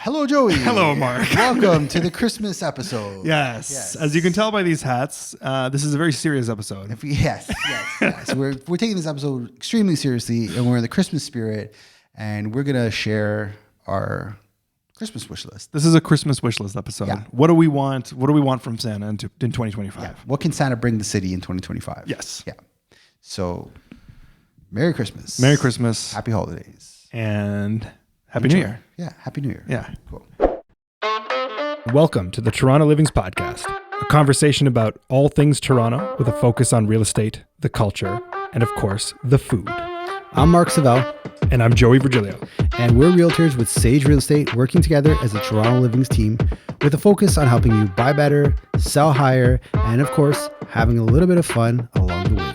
Hello, Joey. Hello, Mark. Welcome to the Christmas episode. Yes. As you can tell by these hats, this is a very serious episode. Yes. We're taking this episode extremely seriously, and we're in the Christmas spirit, and we're gonna share our Christmas wish list. This is a Christmas wish list episode. Yeah. What do we want? What do we want from Santa in 2025? Yeah. What can Santa bring the city in 2025? Yes. Yeah. So, Merry Christmas. Merry Christmas. Happy holidays. And Happy New Year. Yeah. Happy New Year. Yeah. Cool. Welcome to the Toronto Livings Podcast, a conversation about all things Toronto with a focus on real estate, the culture, and of course, the food. I'm Mark Savel. And I'm Joey Virgilio. And we're realtors with Sage Real Estate, working together as a Toronto Livings team with a focus on helping you buy better, sell higher, and of course, having a little bit of fun along the way.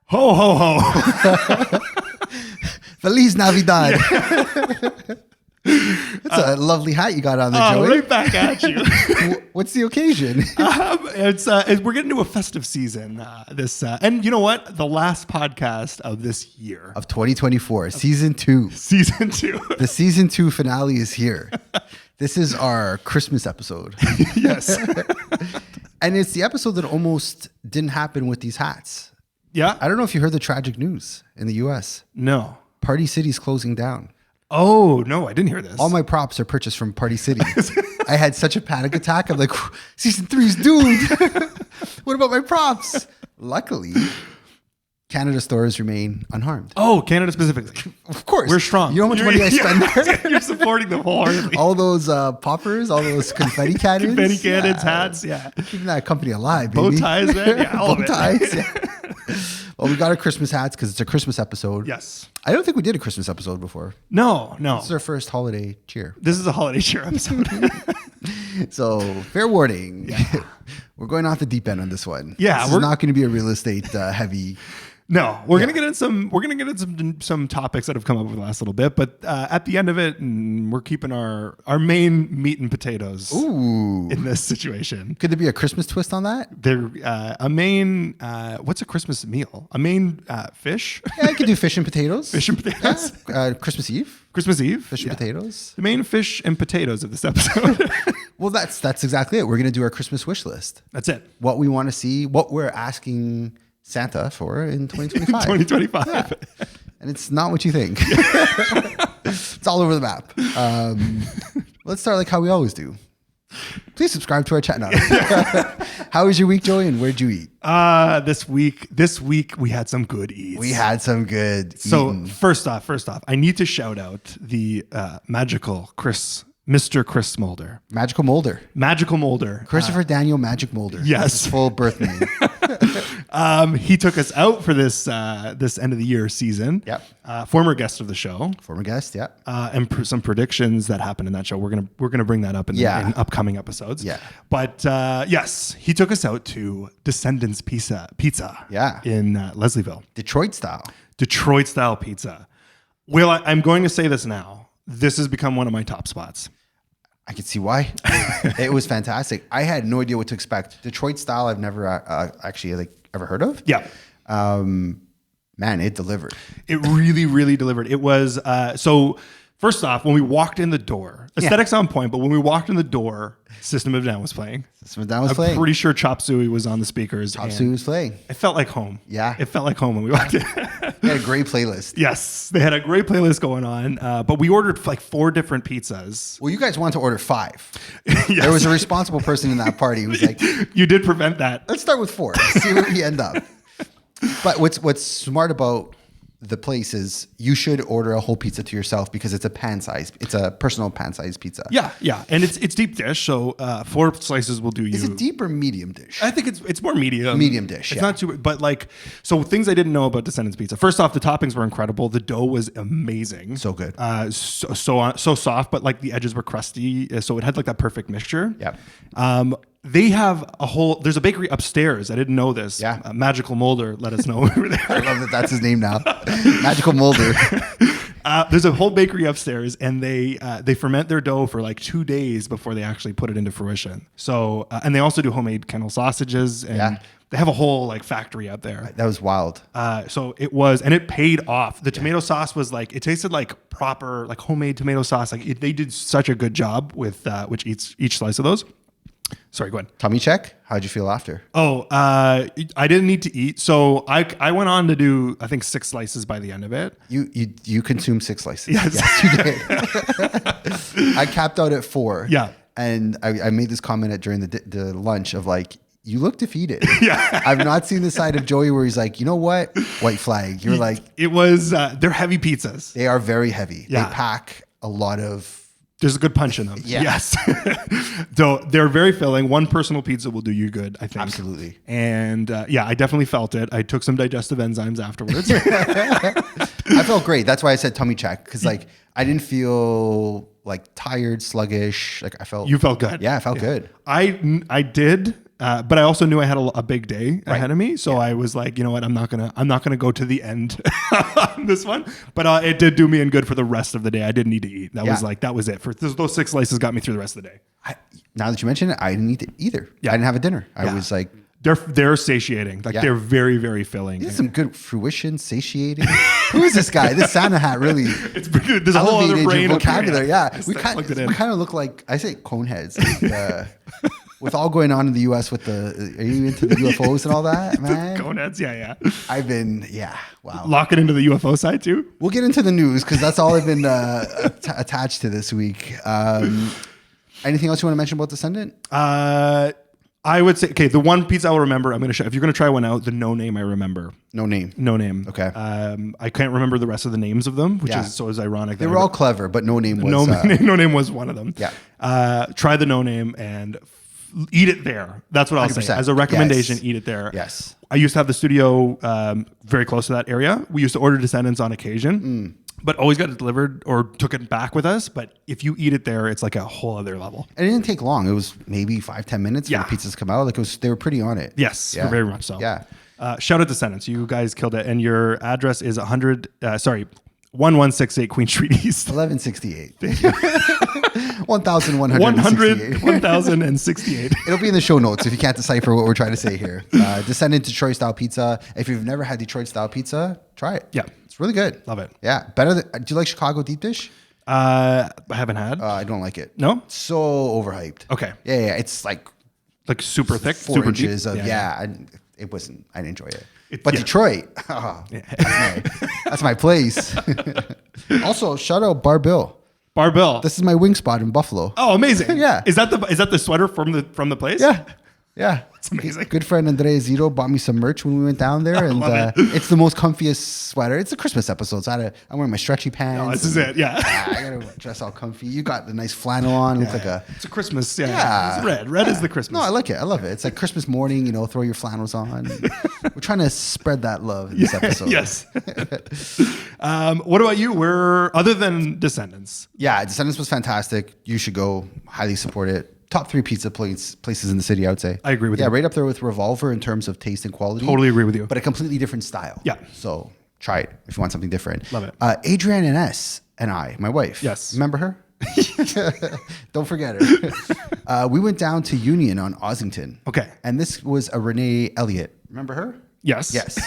Ho, ho, ho. Feliz Navidad. That's a lovely hat you got on there, Joey. Right back at you. What's the occasion? We're getting to a festive season. And you know what? The last podcast of this year. Of 2024, season 2. Season 2. The season 2 finale is here. This is our Christmas episode. Yes. And it's the episode that almost didn't happen with these hats. Yeah. I don't know if you heard the tragic news in the US. No. Party City's closing down. Oh, no, I didn't hear this. All my props are purchased from Party City. I had such a panic attack. I'm like, season 3's doomed. What about my props? Luckily, Canada stores remain unharmed. Oh, Canada specifically. Of course. We're strong. You know how much money I spend there? You're supporting them wholeheartedly. All those poppers, all those confetti cannons. Confetti cannons, hats, yeah. Keeping that company alive, Bow baby. ties, man. Yeah, all Bow of it. ties, yeah. Well, we got our Christmas hats because it's a Christmas episode. Yes. I don't think we did a Christmas episode before. No. This is our first holiday cheer. This is a holiday cheer episode. So, fair warning. Yeah. We're going off the deep end on this one. Yeah, This is not going to be a real estate heavy. No, we're gonna get in some. We're gonna get in some topics that have come up over the last little bit, but at the end of it, we're keeping our main meat and potatoes. Ooh. In this situation. Could there be a Christmas twist on that? They're a main. What's a Christmas meal? A main fish. Yeah, I could do fish and potatoes. Fish and potatoes. Yeah. Christmas Eve. Christmas Eve. Fish and potatoes. The main fish and potatoes of this episode. Well, that's exactly it. We're gonna do our Christmas wish list. That's it. What we want to see. What we're asking Santa for in 2025. 2025. Yeah. And it's not what you think. It's all over the map. Let's start like how we always do. Please subscribe to our channel. How was your week, Joey, and where'd you eat? This week we had some good eats. We had some good So eating. first off, I need to shout out the magical Mr. Chris Mulder. Magical Molder. Magical Mulder. Christopher Daniel Magic Molder. Yes. That's his full birth name. He took us out for this end of the year season. Yep. Former guest of the show. Former guest, yeah. And some predictions that happened in that show. We're gonna bring that up in upcoming episodes. Yeah. But yes, he took us out to Descendants Pizza. Yeah. In Leslieville. Detroit style pizza. Well, I'm going to say this now. This has become one of my top spots. I can see why. It was fantastic. I had no idea what to expect. Detroit style, I've never actually ever heard of. Yeah. Man, it delivered. It really, really delivered. It was, so first off, when we walked in the door, aesthetics on point, but when we walked in the door, System of a Down was playing. I'm pretty sure Chop Suey was on the speakers. Chop Suey was playing. It felt like home. Yeah. It felt like home when we walked in. They had a great playlist. Yes. They had a great playlist going on, but we ordered like 4 different pizzas. Well, you guys wanted to order 5. Yes. There was a responsible person in that party who was like, You did prevent that. let's start with 4. See where we end up. But what's smart about the place is you should order a whole pizza to yourself because it's a personal pan-sized pizza. Yeah. And it's deep dish, so 4 slices will do you. Is it deep or medium dish? I think it's more medium. Medium dish, It's not too, but so things I didn't know about Descendants Pizza. First off, the toppings were incredible. The dough was amazing. So good. So soft, but the edges were crusty. So it had that perfect mixture. Yep. They have there's a bakery upstairs. I didn't know this. Yeah. Magical Molder let us know when we were there. I love that that's his name now. Magical Molder. There's a whole bakery upstairs, and they ferment their dough for like 2 days before they actually put it into fruition. So, and they also do homemade kennel sausages, and they have a whole like factory out there. That was wild. So it was, and it paid off. The tomato sauce was like, it tasted like proper, like homemade tomato sauce. Like they did such a good job with each slice of those. Sorry, go ahead. Tummy check. How'd you feel after? Oh, I didn't need to eat. So I went on to do, I think 6 slices by the end of it. You consumed 6 slices. Yes. You did. I capped out at 4. Yeah. And I made this comment during the lunch of like, you look defeated. Yeah. I've not seen the side of Joey where he's like, you know what? White flag. You're like, it was, they're heavy pizzas. they are very heavy. Yeah. They pack a lot of. There's a good punch in them. Yeah. Yes. Though they're very filling. One personal pizza will do you good, I think. Absolutely. And I definitely felt it. I took some digestive enzymes afterwards. I felt great. That's why I said tummy check. Because like, I didn't feel like tired, sluggish. Like I felt. You felt good. Yeah, I felt good. I did. But I also knew I had a big day ahead of me, so I was like, you know what, I'm not gonna go to the end on this one. But it did do me in good for the rest of the day. I didn't need to eat. That was it. For those 6 slices got me through the rest of the day. Now that you mention it, I didn't eat it either. Yeah. I didn't have a dinner. I was like, they're satiating. Like they're very, very filling. this is some good fruition, satiating. Who is this guy? This Santa hat really. It's pretty good. There's a whole other brain vocabulary. Yeah, we kind of look like, I say cone heads. With all going on in the U.S. with are you into the UFOs and all that, man? Coneheads, yeah. I've been, wow. Lock it into the UFO side too? We'll get into the news because that's all I've been attached to this week. Anything else you want to mention about Descendant? I would say, okay, the one pizza I'll remember, I'm going to show, if you're going to try one out, the No Name I remember. No Name. Okay. I can't remember the rest of the names of them, which is ironic. They were all clever, but No Name was... No Name was one of them. Yeah. Try the No Name and eat it there. That's what I'll 100%. say. As a recommendation, Yes. eat it there. Yes. I used to have the studio very close to that area. We used to order Descendants on occasion, but always got it delivered or took it back with us. But if you eat it there, it's like a whole other level. And it didn't take long. It was maybe 5-10 minutes for the pizzas to come out. Like they were pretty on it. Yes, very much so. Yeah. Shout out Descendants. You guys killed it. And your address is 1168 Queen Street East. 1168. Thank you. 1168. 1068. It'll be in the show notes if you can't decipher what we're trying to say here. Descendant Detroit style pizza. If you've never had Detroit style pizza, try it. Yeah. It's really good. Love it. Yeah. Better than, do you like Chicago deep dish? I haven't had. I don't like it. No? So overhyped. Okay. Yeah. It's like super thick, 4 super inches deep. of, I didn't enjoy it. But yeah. Detroit, that's my place. Also, shout out Bar Bill. Bar Bill. This is my wing spot in Buffalo. Oh, amazing. Yeah. Is that the sweater from the place? Yeah. It's amazing. Good friend Andrea Zito bought me some merch when we went down there, and it's the most comfiest sweater. It's a Christmas episode, so I'm wearing my stretchy pants. Oh, this is it. Yeah. I gotta dress all comfy. You got the nice flannel on. Looks like it's a Christmas. Yeah. It's red. Red is the Christmas. No, I like it. I love it. It's like Christmas morning. Throw your flannels on. We're trying to spread that love in this episode. Yes. What about you? Other than Descendants? Yeah, Descendants was fantastic. You should go. Highly support it. Top 3 pizza places in the city, I would say. I agree with you. Yeah, right up there with Revolver in terms of taste and quality. Totally agree with you. But a completely different style. Yeah. So try it if you want something different. Love it. Adrienne and I, my wife. Yes. Remember her? Don't forget her. We went down to Union on Ossington. Okay. And this was a Renee Elliott. Remember her? Yes. Yes.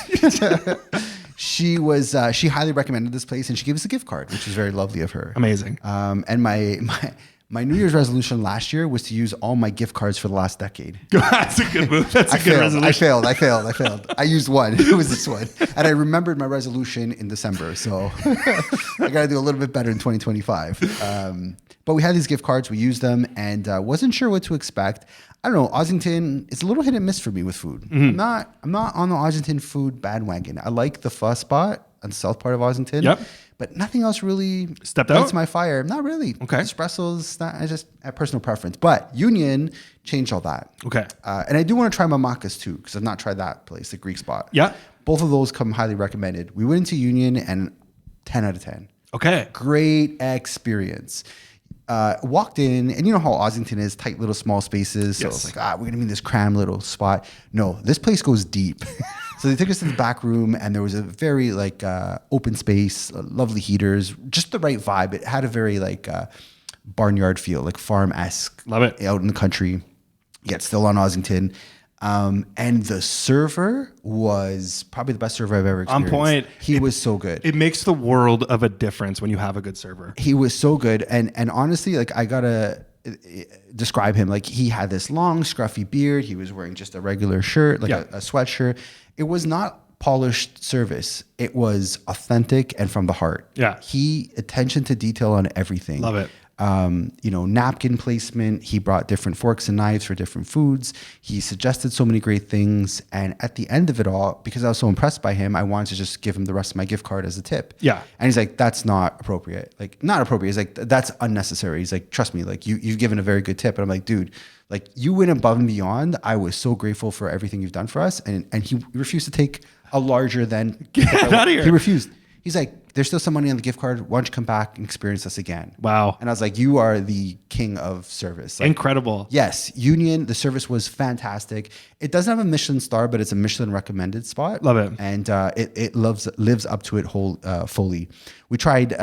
She highly recommended this place, and she gave us a gift card, which was very lovely of her. Amazing. And my New Year's resolution last year was to use all my gift cards for the last decade. That's a good move. That's a good resolution. I failed. I used one. It was this one. And I remembered my resolution in December. So I got to do a little bit better in 2025. But we had these gift cards. We used them and wasn't sure what to expect. I don't know. Ossington, it's a little hit and miss for me with food. Mm-hmm. I'm not on the Ossington food bandwagon. I like the pho spot on the south part of Ossington. Yep. But nothing else really stepped out. That's my fire. Not really. Okay. Espressos, I just a personal preference. But Union changed all that. Okay. And I do want to try Mamakas too, because I've not tried that place, the Greek spot. Yeah. Both of those come highly recommended. We went into Union and 10 out of 10. Okay. Great experience. Walked in, and you know how Ossington is, tight little small spaces. So Yes. it's like, we're gonna be in this cram little spot. No, this place goes deep. So they took us to the back room, and there was a very like open space, lovely heaters, just the right vibe. It had a very like barnyard feel, like farm-esque. Love it. Out in the country, yet still on Ossington. And the server was probably the best server I've ever experienced. On point. He was so good. It makes the world of a difference when you have a good server. He was so good. And honestly, like I gotta describe him. Like he had this long scruffy beard. He was wearing just a regular shirt, like a sweatshirt. It was not polished service. It was authentic and from the heart. Yeah. He attention to detail on everything. Love it. Napkin placement. He brought different forks and knives for different foods. He suggested so many great things. And at the end of it all, because I was so impressed by him, I wanted to just give him the rest of my gift card as a tip. Yeah. And he's like, that's not appropriate. Like, not appropriate. He's like, that's unnecessary. He's like, trust me, like you've given a very good tip. And I'm like, dude, like you went above and beyond. I was so grateful for everything you've done for us. And he refused to take a larger than Get out of here. He refused. He's like, there's still some money on the gift card. Why don't you come back and experience us again? Wow. And I was like, you are the king of service. Like, Incredible. yes, Union, the service was fantastic. It doesn't have a Michelin star, but it's a Michelin recommended spot. Love it. And it lives up to it fully. We tried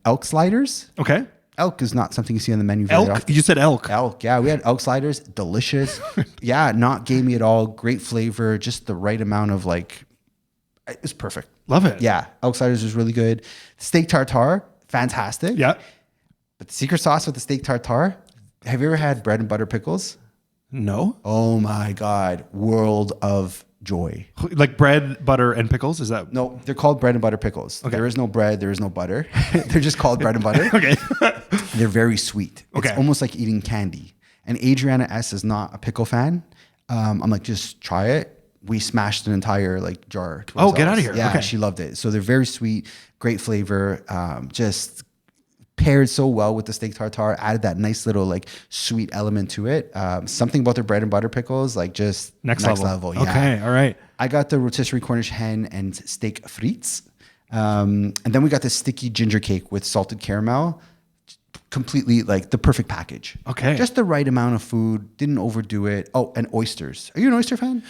elk sliders. Okay. Elk is not something you see on the menu very Elk? often. You said elk. Elk, yeah. We had elk sliders, delicious. Yeah, not gamey at all. Great flavor, just the right amount of like, it was perfect. Love it. Yeah, elk sliders was really good. Steak tartare, fantastic. Yeah. But the secret sauce with the steak tartare, have you ever had bread and butter pickles? No. Oh my God, world of joy. Like bread, butter, and pickles? Is that? No, they're called bread and butter pickles. Okay. There is no bread, there is no butter. They're just called bread and butter. Okay. They're very sweet. Okay. It's almost like eating candy. And Adriana S. is not a pickle fan. I'm like, just try it. We smashed an entire like jar. To Oh, get ourselves. out of here. Yeah, Okay. she loved it. So they're very sweet, great flavor. Just paired so well with the steak tartare. Added that nice little like sweet element to it. Something about their bread and butter pickles, like just Next level. Yeah. Okay. All right. I got the rotisserie Cornish hen and steak frites. And then we got the sticky ginger cake with salted caramel. Completely like the perfect package. Okay. Just the right amount of food. Didn't overdo it. Oh, and oysters. Are you an oyster fan?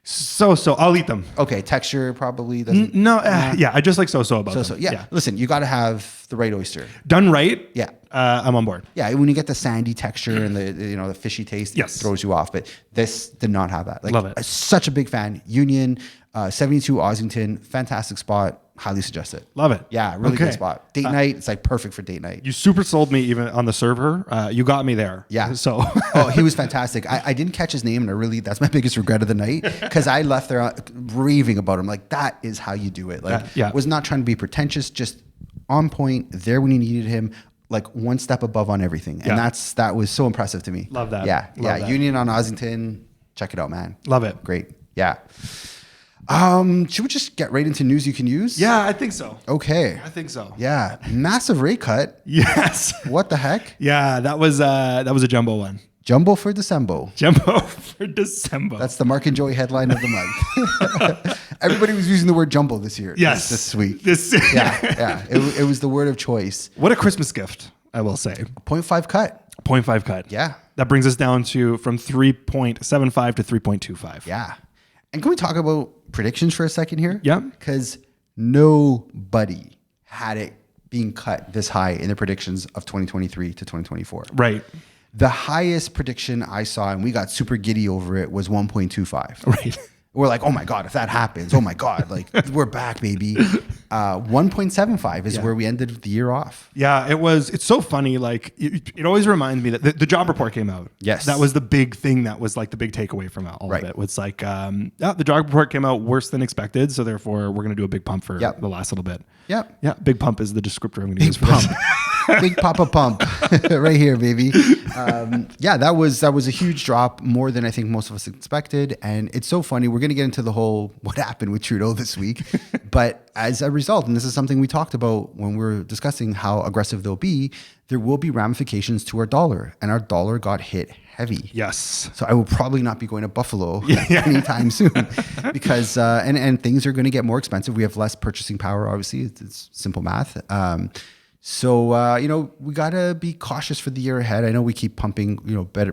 So I'll eat them. Okay. Texture probably doesn't. No. Yeah. I just like so about So, them. yeah. Listen, you got to have the right oyster. Done right. Yeah. I'm on board. Yeah. When you get the sandy texture and the fishy taste, Yes. it throws you off. But this did not have that. Like, Love it. Such a big fan. Union, 72 Ossington, fantastic spot. Highly suggest it. Love it. Yeah, really Okay. good spot. Date night, it's like perfect for date night. You super sold me even on the server. You got me there. Yeah. So Oh, he was fantastic. I didn't catch his name, and that's my biggest regret of the night because I left there raving about him. Like, that is how you do it. Like, Yeah. was not trying to be pretentious, just on point, there when you needed him, like one step above on everything. And Yeah. that was so impressive to me. Love that. Yeah. Love that. Union on Ossington. Check it out, man. love it. Great. Yeah. Should we just get right into news you can use? Yeah, I think so. Okay. I think so. Yeah. Massive rate cut. Yes. What the heck? Yeah, that was a jumbo one. Jumbo for December. Jumbo for December. That's the Mark and Joey headline of the month. Everybody was using the word jumbo this year. Yes. This week. This. Yeah. It was the word of choice. What a Christmas gift, I will say. 0.5 cut. 0.5 cut. Yeah. That brings us down to from 3.75 to 3.25. Yeah. And can we talk about predictions for a second here? Yeah. Because nobody had it being cut this high in the predictions of 2023 to 2024. Right. The highest prediction I saw, and we got super giddy over it, was 1.25. Right. We're like, oh my God, if that happens, oh my God, like we're back, baby. 1.75 is where we ended the year off. Yeah, it's so funny. Like it always reminds me that the job report came out. Yes. That was the big thing that was like the big takeaway from all Right. of it. Was like, the job report came out worse than expected. So therefore we're going to do a big pump for Yep. the last little bit. Yep. Yeah. Big pump is the descriptor I'm going to use for Pump. this. Big Papa Pump right here, baby. That was a huge drop, more than I think most of us expected. And it's so funny. We're going to get into the whole what happened with Trudeau this week. But as a result, and this is something we talked about when we were discussing how aggressive they'll be, there will be ramifications to our dollar. And our dollar got hit heavy. Yes. So I will probably not be going to Buffalo anytime soon because, and things are going to get more expensive. We have less purchasing power, obviously. It's simple math. So, we got to be cautious for the year ahead. I know we keep pumping,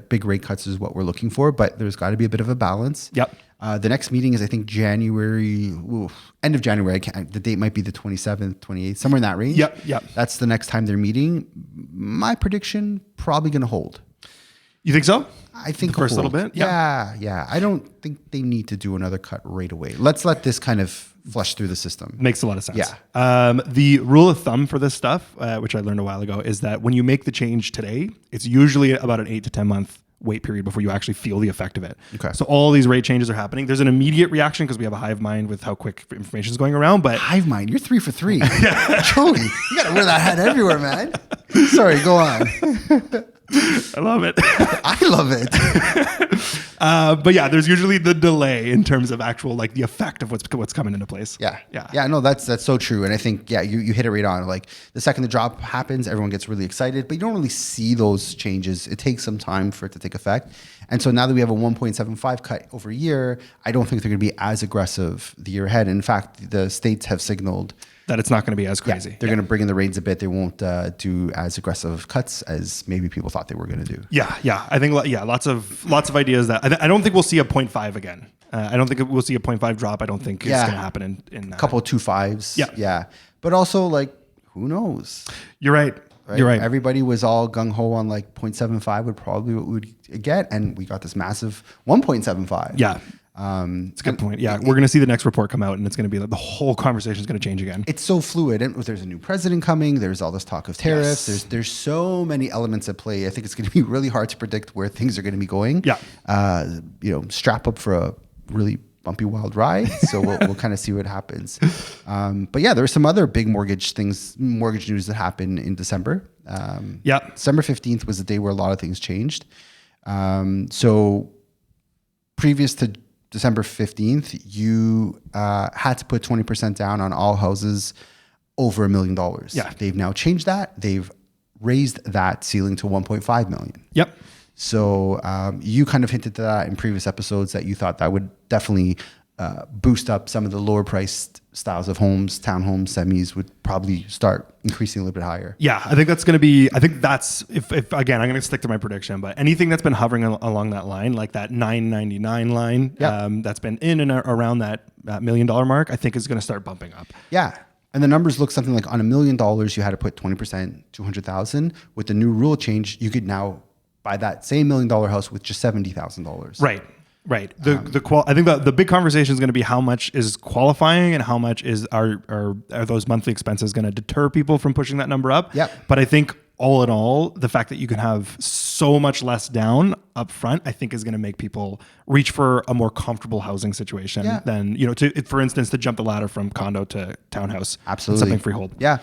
big rate cuts is what we're looking for, but there's got to be a bit of a balance. Yep. The next meeting is, I think, end of January. The date might be the 27th, 28th, somewhere in that range. Yep. That's the next time they're meeting. My prediction, probably going to hold. You think so? I think the first little bit. Yeah. I don't think they need to do another cut right away. Let's let this kind of flush through the system. Makes a lot of sense. Yeah. The rule of thumb for this stuff, which I learned a while ago, is that when you make the change today, it's usually about an 8 to 10 month wait period before you actually feel the effect of it. Okay. So all these rate changes are happening. There's an immediate reaction because we have a hive mind with how quick information is going around. But hive mind, you're 3 for 3. Joey, you got to wear that hat everywhere, man. Sorry, go on. I love it. I love it. But yeah, there's usually the delay in terms of actual the effect of what's coming into place. Yeah. No, that's so true. And I think you hit it right on. Like the second the drop happens, everyone gets really excited, but you don't really see those changes. It takes some time for it to take effect. And so now that we have a 1.75 cut over a year, I don't think they're going to be as aggressive the year ahead. In fact, the states have signaled that it's not going to be as crazy. Yeah, they're going to bring in the reins a bit. They won't do as aggressive cuts as maybe people thought they were going to do. Yeah. I think lots of ideas that I don't think we'll see a 0.5 again. I don't think we'll see a 0.5 drop. I don't think it's going to happen in a couple of 2.5s. Yeah. But also who knows? You're right. You're right. Everybody was all gung ho on 0.75 would probably what we would get, and we got this massive 1.75. Yeah. It's a good point. Yeah, we're going to see the next report come out, and it's going to be the whole conversation is going to change again. It's so fluid, and there's a new president coming. There's all this talk of tariffs. Yes. There's so many elements at play. I think it's going to be really hard to predict where things are going to be going. Yeah. Strap up for a really bumpy wild ride. So we'll kind of see what happens. But yeah, there were some other big mortgage news that happened in December. December 15th was the day where a lot of things changed. So previous to December 15th, you had to put 20% down on all houses over $1 million. Yeah. They've now changed that. They've raised that ceiling to 1.5 million. Yep. So you kind of hinted to that in previous episodes that you thought that would definitely boost up some of the lower priced styles of homes, townhomes, semis would probably start increasing a little bit higher. Yeah, I think that's if again, I'm going to stick to my prediction, but anything that's been hovering along that line, like that 999 line, that's been in and around that $1 million mark, I think is going to start bumping up. Yeah. And the numbers look something like on $1 million, you had to put 20%, 200,000. With the new rule change, you could now buy that same $1 million house with just $70,000. Right. I think the big conversation is going to be how much is qualifying and how much are those monthly expenses going to deter people from pushing that number up. Yep. But I think all in all, the fact that you can have so much less down up front, I think is going to make people reach for a more comfortable housing situation than, for instance, to jump the ladder from condo to townhouse. Absolutely. Something freehold. Yeah.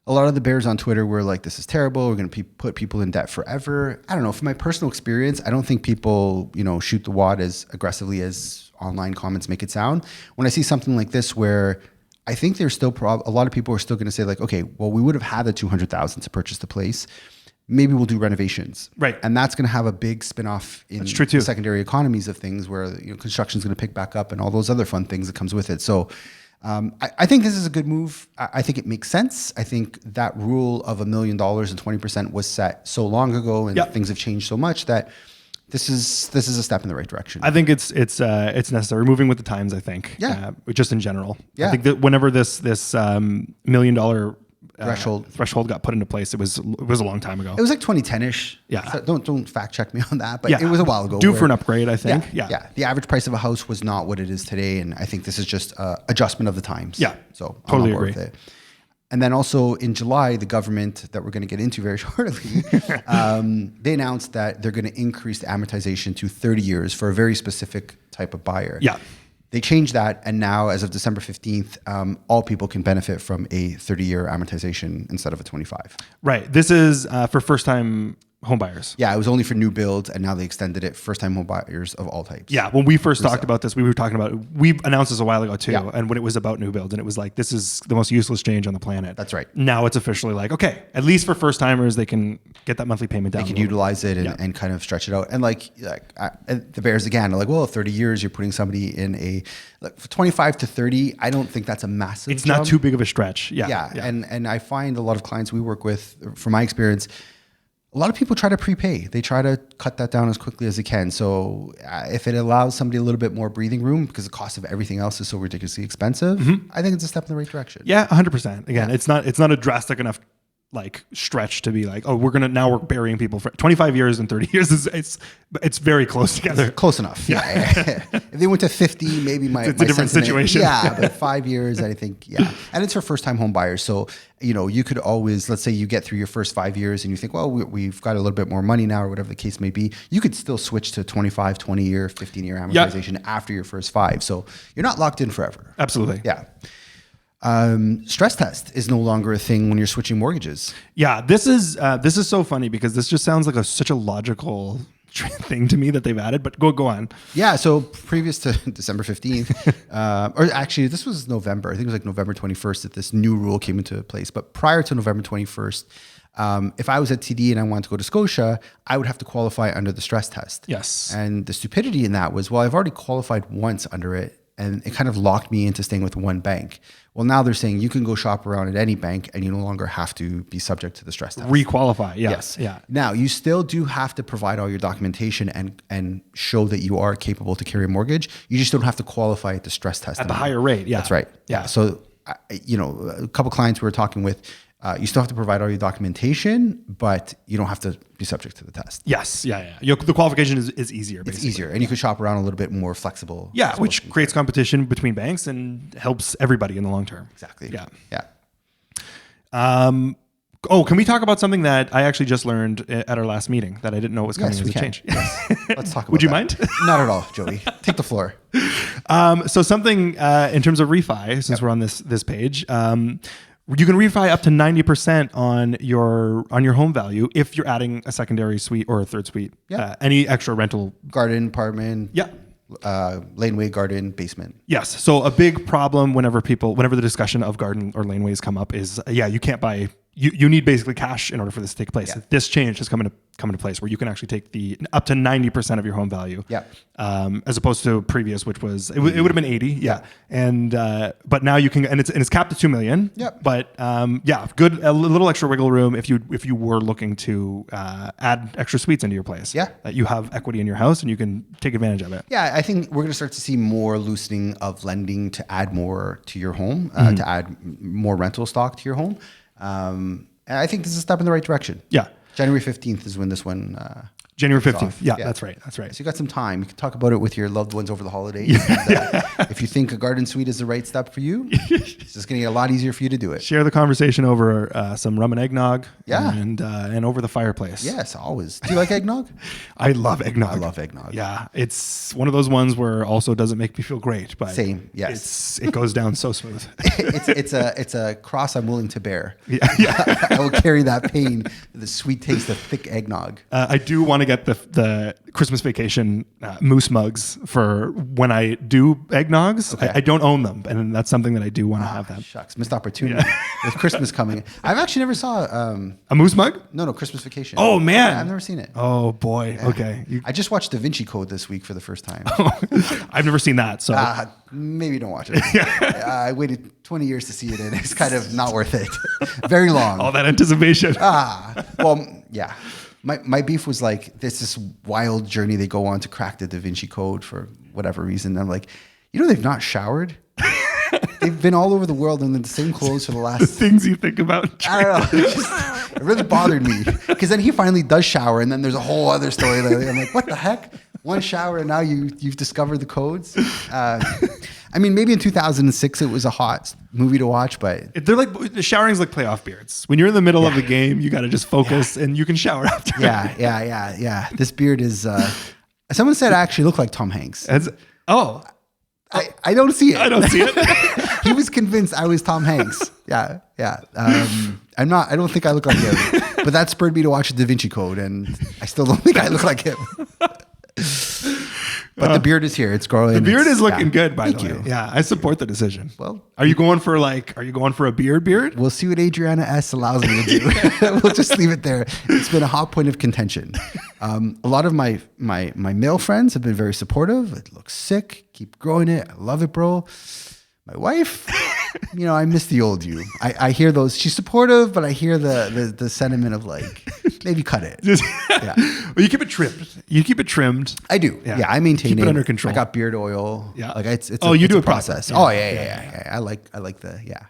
A lot of the bears on Twitter were like, this is terrible. We're going to put people in debt forever. I don't know. From my personal experience, I don't think people, shoot the wad as aggressively as online comments make it sound. When I see something like this where I think there's still a lot of people are still going to say okay, well, we would have had the 200,000 to purchase the place. Maybe we'll do renovations. Right. And that's going to have a big spinoff in the secondary economies of things where construction is going to pick back up and all those other fun things that comes with it. So I think this is a good move. I think it makes sense. I think that rule of $1 million and 20% was set so long ago, and things have changed so much that this is a step in the right direction. I think it's necessary. Moving with the times, I think. Yeah. Just in general. Yeah. I think that whenever this $1 million threshold got put into place, it was a long time ago. It was like 2010-ish. Yeah. So don't fact check me on that, but it was a while ago. Due for an upgrade, I think. Yeah. The average price of a house was not what it is today, and I think this is just adjustment of the times. Yeah. So totally I'm on board agree. with it. And then also in July, the government that we're going to get into very shortly, they announced that they're going to increase the amortization to 30 years for a very specific type of buyer. Yeah. They changed that, and now, as of December 15th, all people can benefit from a 30-year amortization instead of a 25. Right. This is for first-time home buyers. Yeah, it was only for new builds, and now they extended it first-time home buyers of all types. Yeah, when we first talked about this, we announced this a while ago too, Yeah. and when it was about new builds, and it was like, this is the most useless change on the planet. That's right. Now it's officially like, okay, at least for first-timers, they can get that monthly payment down. They can utilize it and kind of stretch it out. And the Bears again are like, well, 30 years, you're putting somebody in a, like, 25 to 30, I don't think that's a massive It's not jump. too big of a stretch. Yeah. And I find a lot of clients we work with, from my experience, a lot of people try to prepay. They try to cut that down as quickly as they can. So if it allows somebody a little bit more breathing room, because the cost of everything else is so ridiculously expensive, I think it's a step in the right direction. Yeah, 100%. Again, it's not a drastic enough like stretch to be like, oh, we're burying people for 25 years and 30 years. It's very close together. Close enough. Yeah. If they went to 50, maybe it's a different situation. Yeah, but 5 years, I think, yeah. And it's for first-time home buyers. So, you could always, let's say you get through your first 5 years and you think, well, we've got a little bit more money now, or whatever the case may be. You could still switch to 25, 20-year, 15-year amortization after your first 5. So you're not locked in forever. Absolutely. Yeah. Stress test is no longer a thing when you're switching mortgages. Yeah, this is so funny because this just sounds like such a logical thing to me that they've added. But go on. Yeah, so previous to December 15th, or actually this was November. I think it was like November 21st that this new rule came into place. But prior to November 21st, if I was at TD and I wanted to go to Scotia, I would have to qualify under the stress test. Yes. And the stupidity in that was, well, I've already qualified once under it, and it kind of locked me into staying with one bank. Well, now they're saying you can go shop around at any bank and you no longer have to be subject to the stress test. Requalify, yes. Yeah. Now, you still do have to provide all your documentation and show that you are capable to carry a mortgage. You just don't have to qualify at the stress test. At the higher rate, yeah. That's right. Yeah. So, a couple clients we were talking with, you still have to provide all your documentation, but you don't have to be subject to the test. Yes, yeah. The qualification is easier, basically. It's easier, and you can shop around a little bit more flexible. Yeah, which creates competition between banks and helps everybody in the long term. Exactly. Yeah. Can we talk about something that I actually just learned at our last meeting that I didn't know was coming as a change? Yes. Let's talk about Would you that. mind? Not at all, Joey. Take the floor. So something in terms of refi, since we're on this page, you can refi up to 90% on your home value if you're adding a secondary suite or a third suite. Any extra rental. Garden, apartment. Yeah. Laneway, garden, basement. Yes. So a big problem whenever the discussion of garden or laneways come up is, you can't buy. You need basically cash in order for this to take place. Yeah. This change has come into place where you can actually take the up to 90% of your home value. Yeah. As opposed to previous, which was it would have been 80. Yeah. And but now you can, and it's capped at $2 million. Yeah. But a little extra wiggle room if you were looking to add extra suites into your place. Yeah. That you have equity in your house and you can take advantage of it. Yeah. I think we're going to start to see more loosening of lending to add more to your home, to add more rental stock to your home. And I think this is a step in the right direction. Yeah. January 15th is when this one January 15th. Yeah, that's right. That's right. So you got some time. You can talk about it with your loved ones over the holidays. And, if you think a garden suite is the right step for you, it's just going to get a lot easier for you to do it. Share the conversation over some rum and eggnog. Yeah. And over the fireplace. Yes, always. Do you like eggnog? I love eggnog. I love eggnog. Yeah. It's one of those ones where also doesn't make me feel great, but same. Yes. It goes down so smooth. it's a cross I'm willing to bear. Yeah. I will carry that pain, the sweet taste of thick eggnog. I do want to get the Christmas vacation moose mugs for when I do eggnogs. Okay. I don't own them, and that's something that I do want to have. Them. Shucks, missed opportunity with Christmas coming. I've actually never saw a moose mug. No, Christmas Vacation. Oh man, yeah, I've never seen it. Oh boy. Yeah. Okay. I just watched Da Vinci Code this week for the first time. I've never seen that, so maybe don't watch it. I waited 20 years to see it, and it's kind of not worth it. Very long. All that anticipation. Well, yeah. My beef was like this wild journey they go on to crack the Da Vinci Code for whatever reason. I'm like, they've not showered. They've been all over the world in the same clothes for the last... The things you think about. I don't know. It really bothered me. Because then he finally does shower, and then there's a whole other story. I'm like, what the heck? One shower, and now you've discovered the codes? Maybe in 2006 it was a hot movie to watch, but... They're like... Showering's like playoff beards. When you're in the middle of the game, you got to just focus, and you can shower after. Yeah. This beard is... someone said I actually look like Tom Hanks. I don't see it. I don't see it. He was convinced I was Tom Hanks. Yeah. I'm not. I don't think I look like him. But that spurred me to watch Da Vinci Code, and I still don't think I look like him. But the beard is here. It's growing. The beard is looking good, by Thank the way. you. Yeah, I support the decision. Well, are you going for a beard? we'll see what Adriana S allows me to do. We'll just leave it there. It's been a hot point of contention. A lot of my male friends have been very supportive. It looks sick. Keep growing it. I love it, bro. My wife, I miss the old you. I hear those. She's supportive, but I hear the sentiment of like, maybe cut it. Yeah. Well, you keep it trimmed. I do. Yeah, I maintain Keep it under control. I got beard oil. Yeah. Like it's Oh, you do a it properly. process. Yeah. Oh yeah. I like the yeah.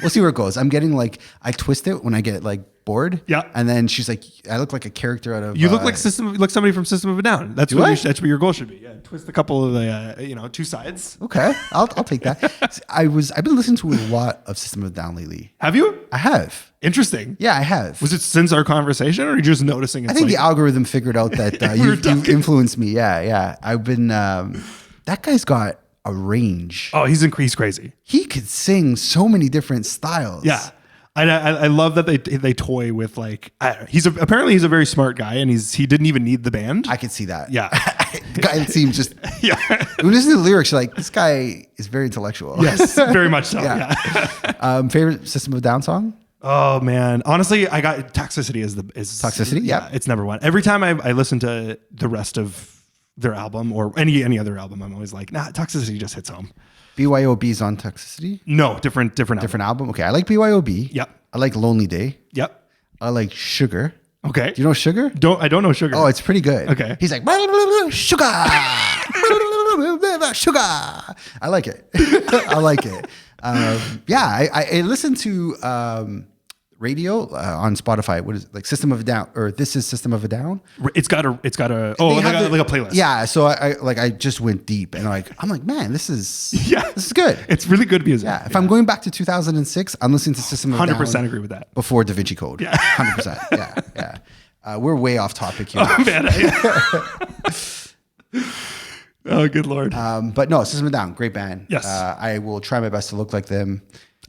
We'll see where it goes. I'm getting like I twist it when I get like bored. Yeah. And then she's like, I look like a character out of. You look like somebody from System of a Down. That's what your goal should be. Yeah. Twist a couple of the two sides. Okay, I'll take that. I've been listening to a lot of System of a Down lately. Have you? I have. Interesting. Yeah, I have. Was it since our conversation, or are you just noticing? I think the algorithm figured out that you've influenced me. Yeah. I've been. That guy's got a range. Oh, he's crazy. He could sing so many different styles. Yeah. I love that they toy with like apparently he's a very smart guy, and he didn't even need the band. I could see that. Yeah. The guy seems just yeah. When you listen to the lyrics, you're like, this guy is very intellectual. Yes, very much so. Yeah. Favorite System of a Down song? Oh man, honestly, I got Toxicity is Toxicity. Yeah, it's number one. Every time I listen to the rest of their album or any other album, I'm always like, nah, Toxicity just hits home. BYOB's on Toxicity? No, different album. Okay, I like BYOB. Yep. I like Lonely Day. Yep. I like Sugar. Okay. Do you know Sugar? I don't know Sugar. Oh, it's pretty good. Okay. He's like, sugar. Sugar. I like it. I like it. I listen to radio on Spotify. What is it? Like System of a Down, or This Is System of a Down? It's got a like a playlist. Yeah, so I just went deep, and I'm like, man, this is good. It's really good music. Yeah, if I'm going back to 2006, I'm listening to System of a Down. 100% agree with that. Before Da Vinci Code. Yeah, 100%. Yeah. We're way off topic here. Oh man. Oh, good Lord. But no, System of a Down, great band. Yes. I will try my best to look like them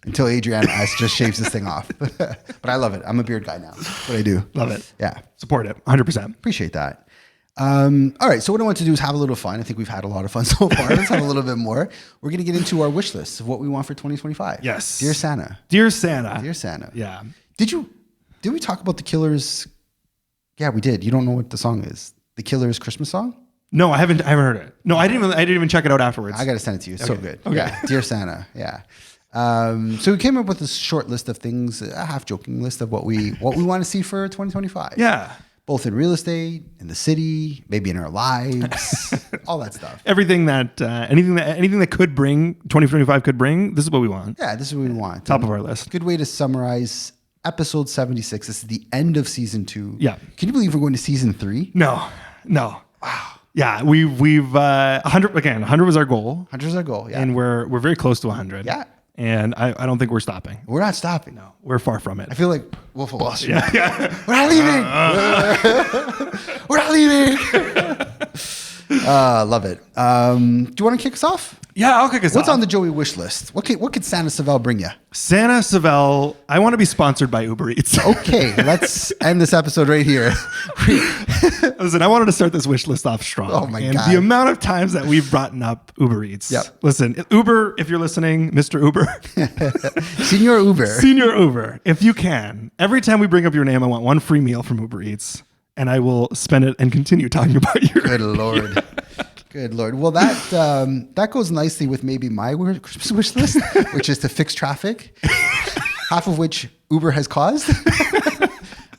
until Adriana S just shaves this thing off. But I love it. I'm a beard guy now. That's what I do. Love it. Yeah. Support it. 100%. Appreciate that. All right. So what I want to do is have a little fun. I think we've had a lot of fun so far. Let's have a little bit more. We're going to get into our wish list of what we want for 2025. Yes. Dear Santa. Dear Santa. Dear Santa. Yeah. Did we talk about the Killers? Yeah, we did. You don't know what the song is. The Killers Christmas song? No, I haven't heard it. No, I didn't even check it out afterwards. I got to send it to you. It's so good. Okay. Yeah. Dear Santa. Yeah. So we came up with this short list of things, a half joking list of what we want to see for 2025. Yeah. Both in real estate, in the city, maybe in our lives, all that stuff. Everything that anything that could bring 2025 could bring. This is what we want. Yeah, this is what we want. Top of our list. Good way to summarize episode 76. This is the end of season 2. Yeah. Can you believe we're going to season 3? No. Wow. Yeah, we've 100 again. 100 was our goal. 100 is our goal. Yeah. And we're very close to 100. Yeah. And I don't think we're stopping. We're not stopping. No, we're far from it. I feel like Wolf of Wall Street. Yeah. We're not leaving. We're not leaving. Love it. Do you want to kick us off? Yeah, I'll kick us off. What's on the Joey wish list? What could Santa Savel bring you? Santa Savel, I want to be sponsored by Uber Eats. Okay, let's end this episode right here. Listen, I wanted to start this wish list off strong. Oh my God. God. The amount of times that we've brought up Uber Eats. Yep. Listen, Uber, if you're listening, Mr. Uber. Senior Uber. Senior Uber, if you can. Every time we bring up your name, I want one free meal from Uber Eats. And I will spend it and continue talking about your... Good Lord. Yeah. Good Lord. Well, that goes nicely with maybe my Christmas wish list, which is to fix traffic, half of which Uber has caused.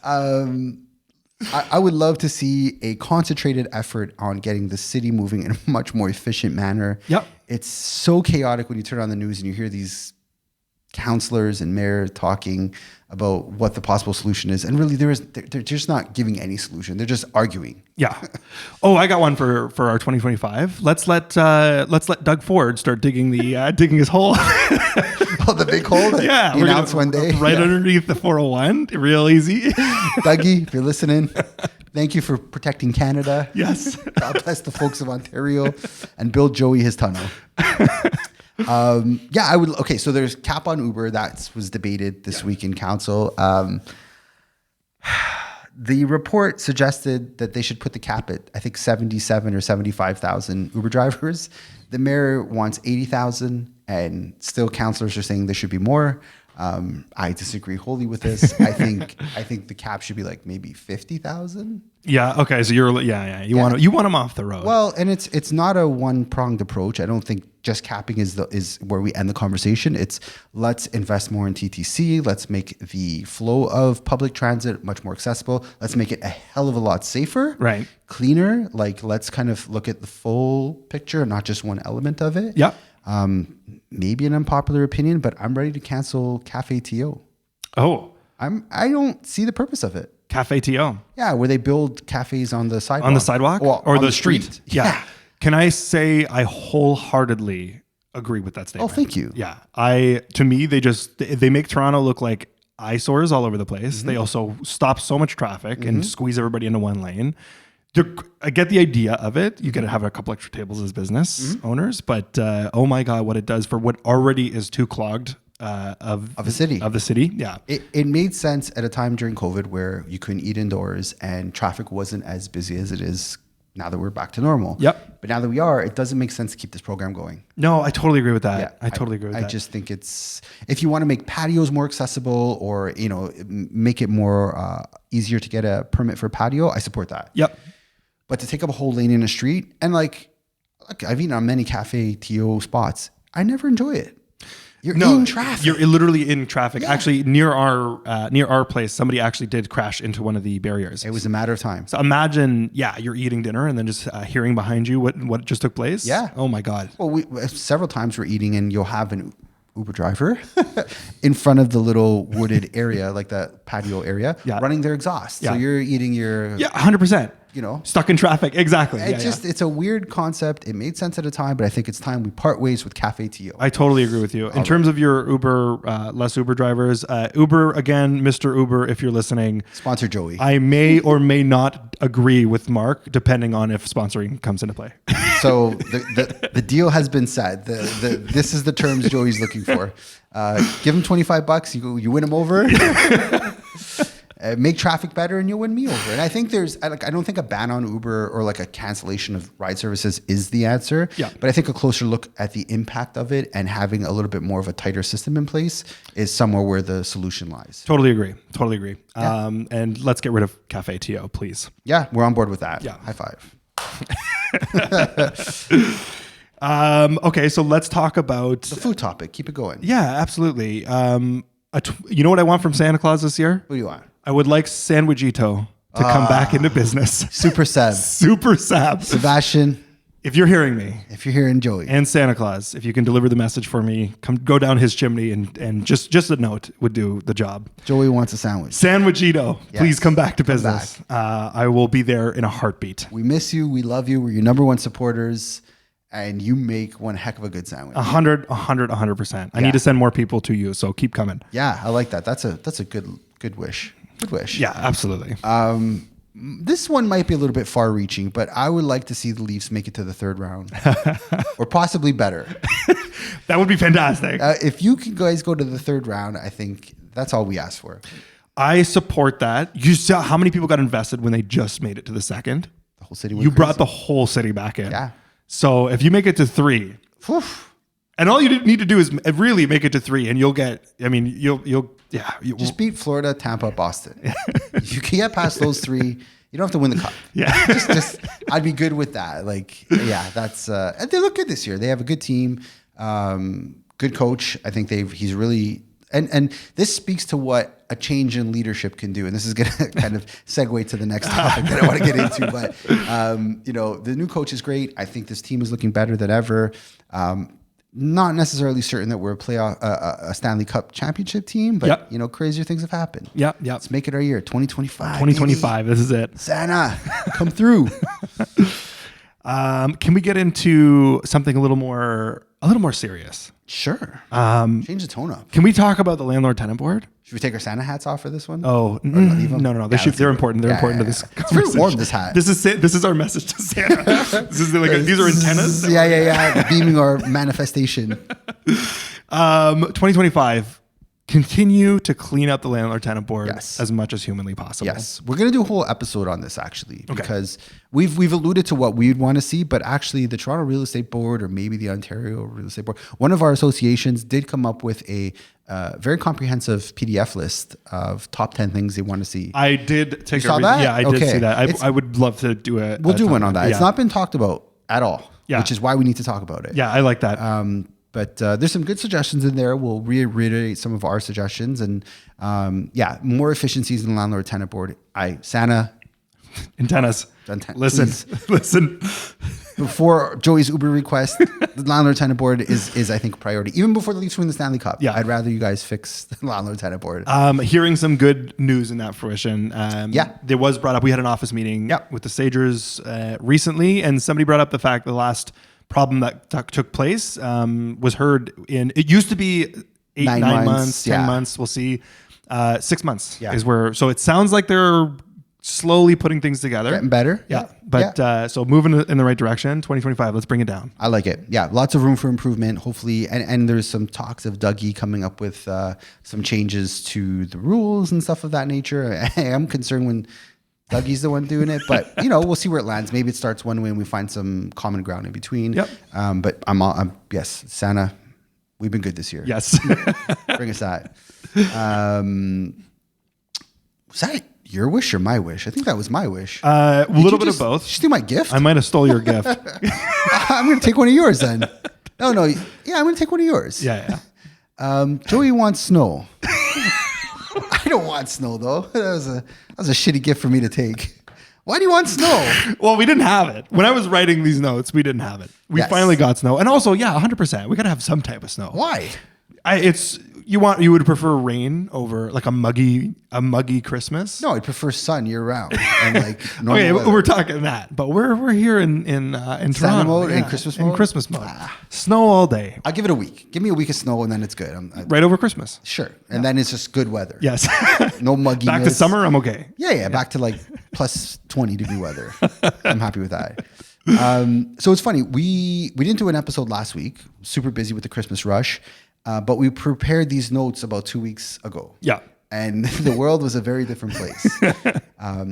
I would love to see a concentrated effort on getting the city moving in a much more efficient manner. Yep. It's so chaotic when you turn on the news and you hear these councillors and mayor talking about what the possible solution is, and really they're just not giving any solution. They're just arguing. Yeah. Oh, I got one for our 2025. Let's let Doug Ford start digging his hole. Oh, the big hole that yeah, he announced one day, right underneath the 401. Real easy. Dougie, if you're listening, thank you for protecting Canada. Yes. God bless the folks of Ontario, and build Joey his tunnel. Yeah, I would. Okay, so there's cap on Uber that was debated this week in council. The report suggested that they should put the cap at, I think, 77 or 75,000 Uber drivers. The mayor wants 80,000, and still councillors are saying there should be more. I disagree wholly with this. I think the cap should be like maybe 50,000. Yeah. Okay. So you want them off the road. Well, and it's not a one-pronged approach. I don't think just capping is where we end the conversation. It's let's invest more in TTC. Let's make the flow of public transit much more accessible. Let's make it a hell of a lot safer, right? Cleaner. Like, let's kind of look at the full picture, not just one element of it. Yeah. Maybe an unpopular opinion, but I'm ready to cancel CaféTO. Oh, I don't see the purpose of it. CaféTO. Yeah, where they build cafes on the sidewalk. On the sidewalk? Well, or on the street? Yeah. Can I say I wholeheartedly agree with that statement? Oh, thank you. Yeah. To me, they make Toronto look like eyesores all over the place. Mm-hmm. They also stop so much traffic and squeeze everybody into one lane. I get the idea of it. You got to have a couple extra tables as business owners, but oh my God, what it does for what already is too clogged of the city. Yeah. It made sense at a time during COVID where you couldn't eat indoors and traffic wasn't as busy as it is now that we're back to normal. Yep. But now that we are, it doesn't make sense to keep this program going. No, I totally agree with that. Yeah, I totally agree with that. I just think if you want to make patios more accessible or, make it more easier to get a permit for a patio, I support that. Yep. But to take up a whole lane in a street and like I've eaten on many CaféTO spots, I never enjoy it. You're in traffic. You're literally in traffic. Yeah. Actually, near our place, somebody actually did crash into one of the barriers. It was a matter of time. So imagine, you're eating dinner and then just hearing behind you what just took place. Yeah. Oh my God. Well, several times we're eating and you'll have an Uber driver in front of the little wooded area, like the patio area, running their exhaust. So you're eating your 100%. Stuck in traffic. Exactly. It's a weird concept. It made sense at a time, but I think it's time we part ways with CaféTO. I totally agree with you. In terms of your Uber, less Uber drivers, Uber, again, Mr. Uber, if you're listening. Sponsor Joey. I may or may not agree with Mark, depending on if sponsoring comes into play. So the deal has been set. This is the terms Joey's looking for. Give him $25. You win him over. Make traffic better and you'll win me over. And I think I don't think a ban on Uber or like a cancellation of ride services is the answer. Yeah. But I think a closer look at the impact of it and having a little bit more of a tighter system in place is somewhere where the solution lies. Totally agree. Yeah. And let's get rid of CaféTO, please. Yeah, we're on board with that. Yeah. High five. Okay, so let's talk about the food topic. Keep it going. Yeah, absolutely. You know what I want from Santa Claus this year? What do you want? I would like Sandwichito to come back into business. Super Sab. Super Sab. Sebastian. If you're hearing me. If you're hearing Joey. And Santa Claus, if you can deliver the message for me, go down his chimney and just a note would do the job. Joey wants a sandwich. Sandwichito, please come back to business. I will be there in a heartbeat. We miss you. We love you. We're your number one supporters. And you make one heck of a good sandwich. 100%. I need to send more people to you, so keep coming. Yeah, I like that. That's a good wish. Good wish. Yeah, absolutely. This one might be a little bit far-reaching, but I would like to see the Leafs make it to the third round, or possibly better. That would be fantastic. If you guys go to the third round, I think that's all we ask for. I support that. You saw how many people got invested when they just made it to the second. The whole city. You brought the whole city back in. Yeah. So if you make it to 3, and all you need to do is really make it to 3, and you'll get. I mean, you'll just beat Florida, Tampa, Boston. You can get past those 3. You don't have to win the cup. Yeah, just I'd be good with that. Like, that's. And they look good this year. They have a good team, good coach. I think he's really. And this speaks to what a change in leadership can do. And this is going to kind of segue to the next topic that I want to get into. But, the new coach is great. I think this team is looking better than ever. Not necessarily certain that we're a Stanley Cup championship team, but, crazier things have happened. Yeah. Let's make it our year, 2025. 2025, this is it. Santa, come through. Can we get into something a little more a little more serious. Sure. Change the tone up. Can we talk about the landlord-tenant board? Should we take our Santa hats off for this one? Oh, leave them? no. They're important. They're important to this. It's very warm, this hat. This is our message to Santa. These are antennas. Beaming our manifestation. 2025. Continue to clean up the landlord-tenant board Yes. as much as humanly possible. Yes, we're going to do a whole episode on this actually, because we've alluded to what we'd want to see, but actually the Toronto Real Estate Board or maybe the Ontario Real Estate Board, one of our associations did come up with a very comprehensive PDF list of top 10 things they want to see. I did take saw that? Yeah, I did Okay. see that. I would love to do it. We'll do one on that. Yeah. It's not been talked about at all, Yeah. which is why we need to talk about it. Yeah, I like that. But there's some good suggestions in there. We'll reiterate some of our suggestions and more efficiencies in the landlord-tenant board. Santa. Antennas. Listen. Before Joey's Uber request, the landlord-tenant board is I think a priority. Even before the Leafs win the Stanley Cup. Yeah. I'd rather you guys fix the landlord-tenant board. Hearing some good news in that fruition. There was brought up, we had an office meeting with the Sagers recently, and somebody brought up the fact the last problem that took place was heard it used to be 9 months, 10 months. We'll see. 6 months is where, so it sounds like they're slowly putting things together. Getting better. Yeah. But so moving in the right direction, 2025, let's bring it down. I like it. Yeah. Lots of room for improvement, hopefully. And there's some talks of Dougie coming up with some changes to the rules and stuff of that nature. I'm concerned when Dougie's the one doing it, but we'll see where it lands. Maybe it starts one way and we find some common ground in between. Yep. But yes, Santa, we've been good this year. Yes. Bring us that. Was that your wish or my wish? I think that was my wish. A little bit of both. Did you steal my gift? I might have stole your gift. I'm going to take one of yours then. No. Yeah, I'm going to take one of yours. Yeah. Joey wants snow. I don't want snow though. That was a shitty gift for me to take. Why do you want snow? Well, we didn't have it. When I was writing these notes, we didn't have it. We finally got snow. And also, 100%. We got to have some type of snow. Why? You would prefer rain over like a muggy Christmas? No, I prefer sun year round. And normal okay, weather. we're talking that, but we're here in Toronto mode, in Christmas mode? In Christmas mode. Snow all day. I'll give it a week. Give me a week of snow and then it's good. Right over Christmas. Sure. And then it's just good weather. Yes. No mugginess. Back to summer, I'm okay. Yeah. Back to plus 20 degree weather. I'm happy with that. So it's funny. We didn't do an episode last week. Super busy with the Christmas rush. But we prepared these notes about 2 weeks ago. Yeah. And the world was a very different place.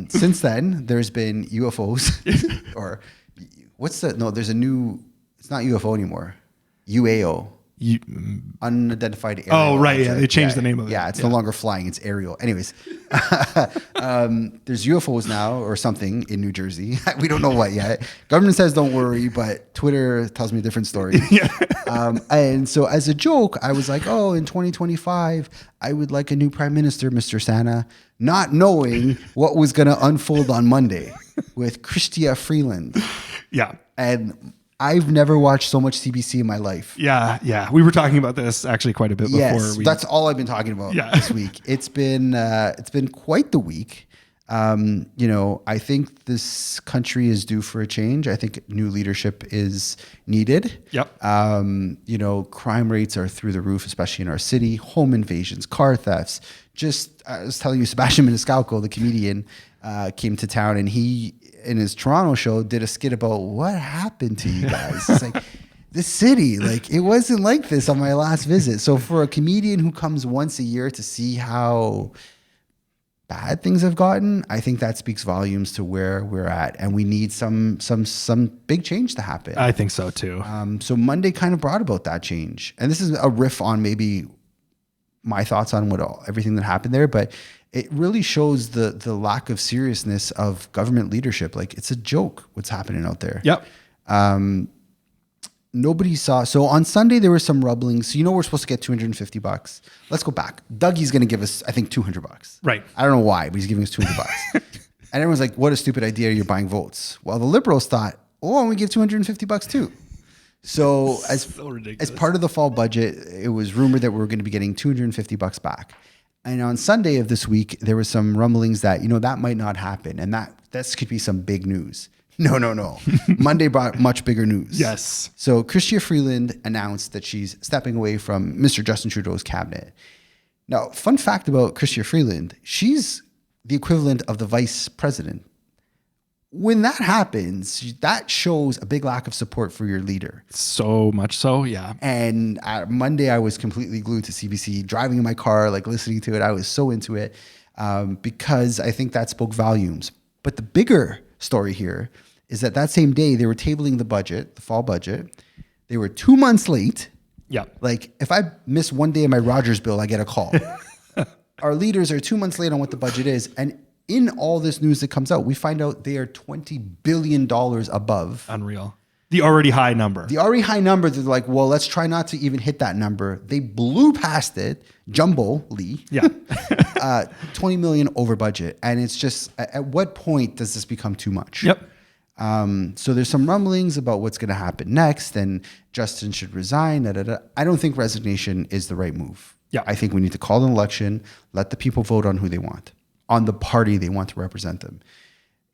Since then, there's been UFOs or there's a new, it's not UFO anymore. UAO. Unidentified aerial. Oh, right. Object. Yeah. They changed the name of it. Yeah. It's no longer flying. It's aerial. Anyways, there's UFOs now or something in New Jersey. We don't know what yet. Government says don't worry, but Twitter tells me a different story. And so as a joke, I was like, in 2025, I would like a new prime minister, Mr. Santa, not knowing what was going to unfold on Monday with Chrystia Freeland. Yeah. And I've never watched so much CBC in my life. Yeah. We were talking about this actually quite a bit before. That's all I've been talking about this week. It's been quite the week. I think this country is due for a change. I think new leadership is needed. Yep. Crime rates are through the roof, especially in our city. Home invasions, car thefts. I was telling you, Sebastian Maniscalco, the comedian, came to town and he, in his Toronto show, did a skit about what happened to you guys. It's like, this city, it wasn't like this on my last visit. So for a comedian who comes once a year to see how bad things have gotten, I think that speaks volumes to where we're at, and we need some big change to happen. I think so too. So Monday kind of brought about that change, and this is a riff on maybe my thoughts on everything that happened there, but it really shows the lack of seriousness of government leadership. It's a joke what's happening out there. Yep. Nobody saw. So on Sunday, there were some rumblings. So we're supposed to get $250. Let's go back. Dougie's going to give us, I think, $200. Right. I don't know why, but he's giving us $200. And everyone's like, what a stupid idea. You're buying votes. Well, the Liberals thought, and we give $250 too. So as part of the fall budget, it was rumored that we were going to be getting $250 back. And on Sunday of this week, there was some rumblings that, that might not happen. And this could be some big news. No. Monday brought much bigger news. Yes. So Chrystia Freeland announced that she's stepping away from Mr. Justin Trudeau's cabinet. Now, fun fact about Chrystia Freeland, she's the equivalent of the vice president. When that happens, that shows a big lack of support for your leader. So much so, yeah. And Monday, I was completely glued to CBC, driving in my car, like listening to it. I was so into it because I think that spoke volumes. But the bigger story here is that same day, they were tabling the budget, the fall budget. They were 2 months late. Yeah. Like if I miss one day of my Rogers bill, I get a call. Our leaders are 2 months late on what the budget is. And in all this news that comes out, we find out they are $20 billion above. Unreal. The already high number. The already high number, they're like, well, let's try not to even hit that number. They blew past it, Jumbo Lee. Yeah. 20 million over budget. And it's just, at what point does this become too much? Yep. So there's some rumblings about what's going to happen next, and Justin should resign. I don't think resignation is the right move. Yeah. I think we need to call an election, let the people vote on who they want, on the party they want to represent them.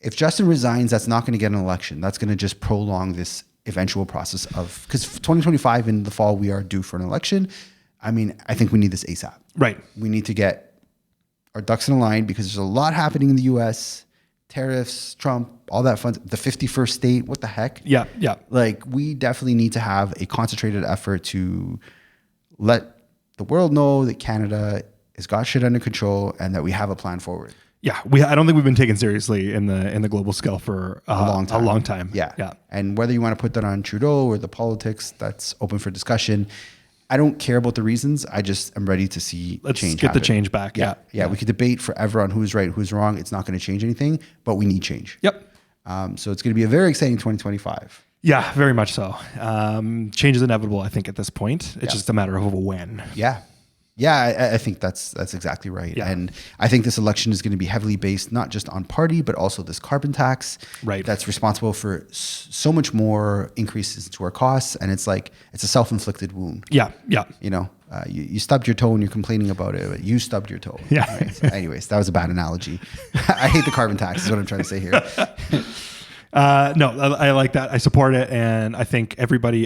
If Justin resigns, that's not going to get an election. That's going to just prolong this eventual process of, because 2025 in the fall, we are due for an election. I mean, I think we need this ASAP. Right. We need to get our ducks in a line because there's a lot happening in the US, tariffs, Trump, all that fun, the 51st state, what the heck? Yeah. Like we definitely need to have a concentrated effort to let the world know that Canada has got shit under control and that we have a plan forward. Yeah, I don't think we've been taken seriously in the global scale for a long time. Yeah. And whether you want to put that on Trudeau or the politics, that's open for discussion. I don't care about the reasons. I just am ready to see Let's change get happen. the change back. Yeah. We could debate forever on who's right, who's wrong. It's not going to change anything, but we need change. Yep. So it's going to be a very exciting 2025. Yeah, very much so. Change is inevitable, I think, at this point. It's just a matter of when. Yeah, I think that's exactly right. Yeah. And I think this election is going to be heavily based not just on party, but also this carbon tax that's responsible for so much more increases to our costs. And it's like, it's a self-inflicted wound. Yeah. You know, you stubbed your toe and you're complaining about it, but you stubbed your toe. Yeah. Right? So anyways, that was a bad analogy. I hate the carbon tax is what I'm trying to say here. No, I like that. I support it, and I think everybody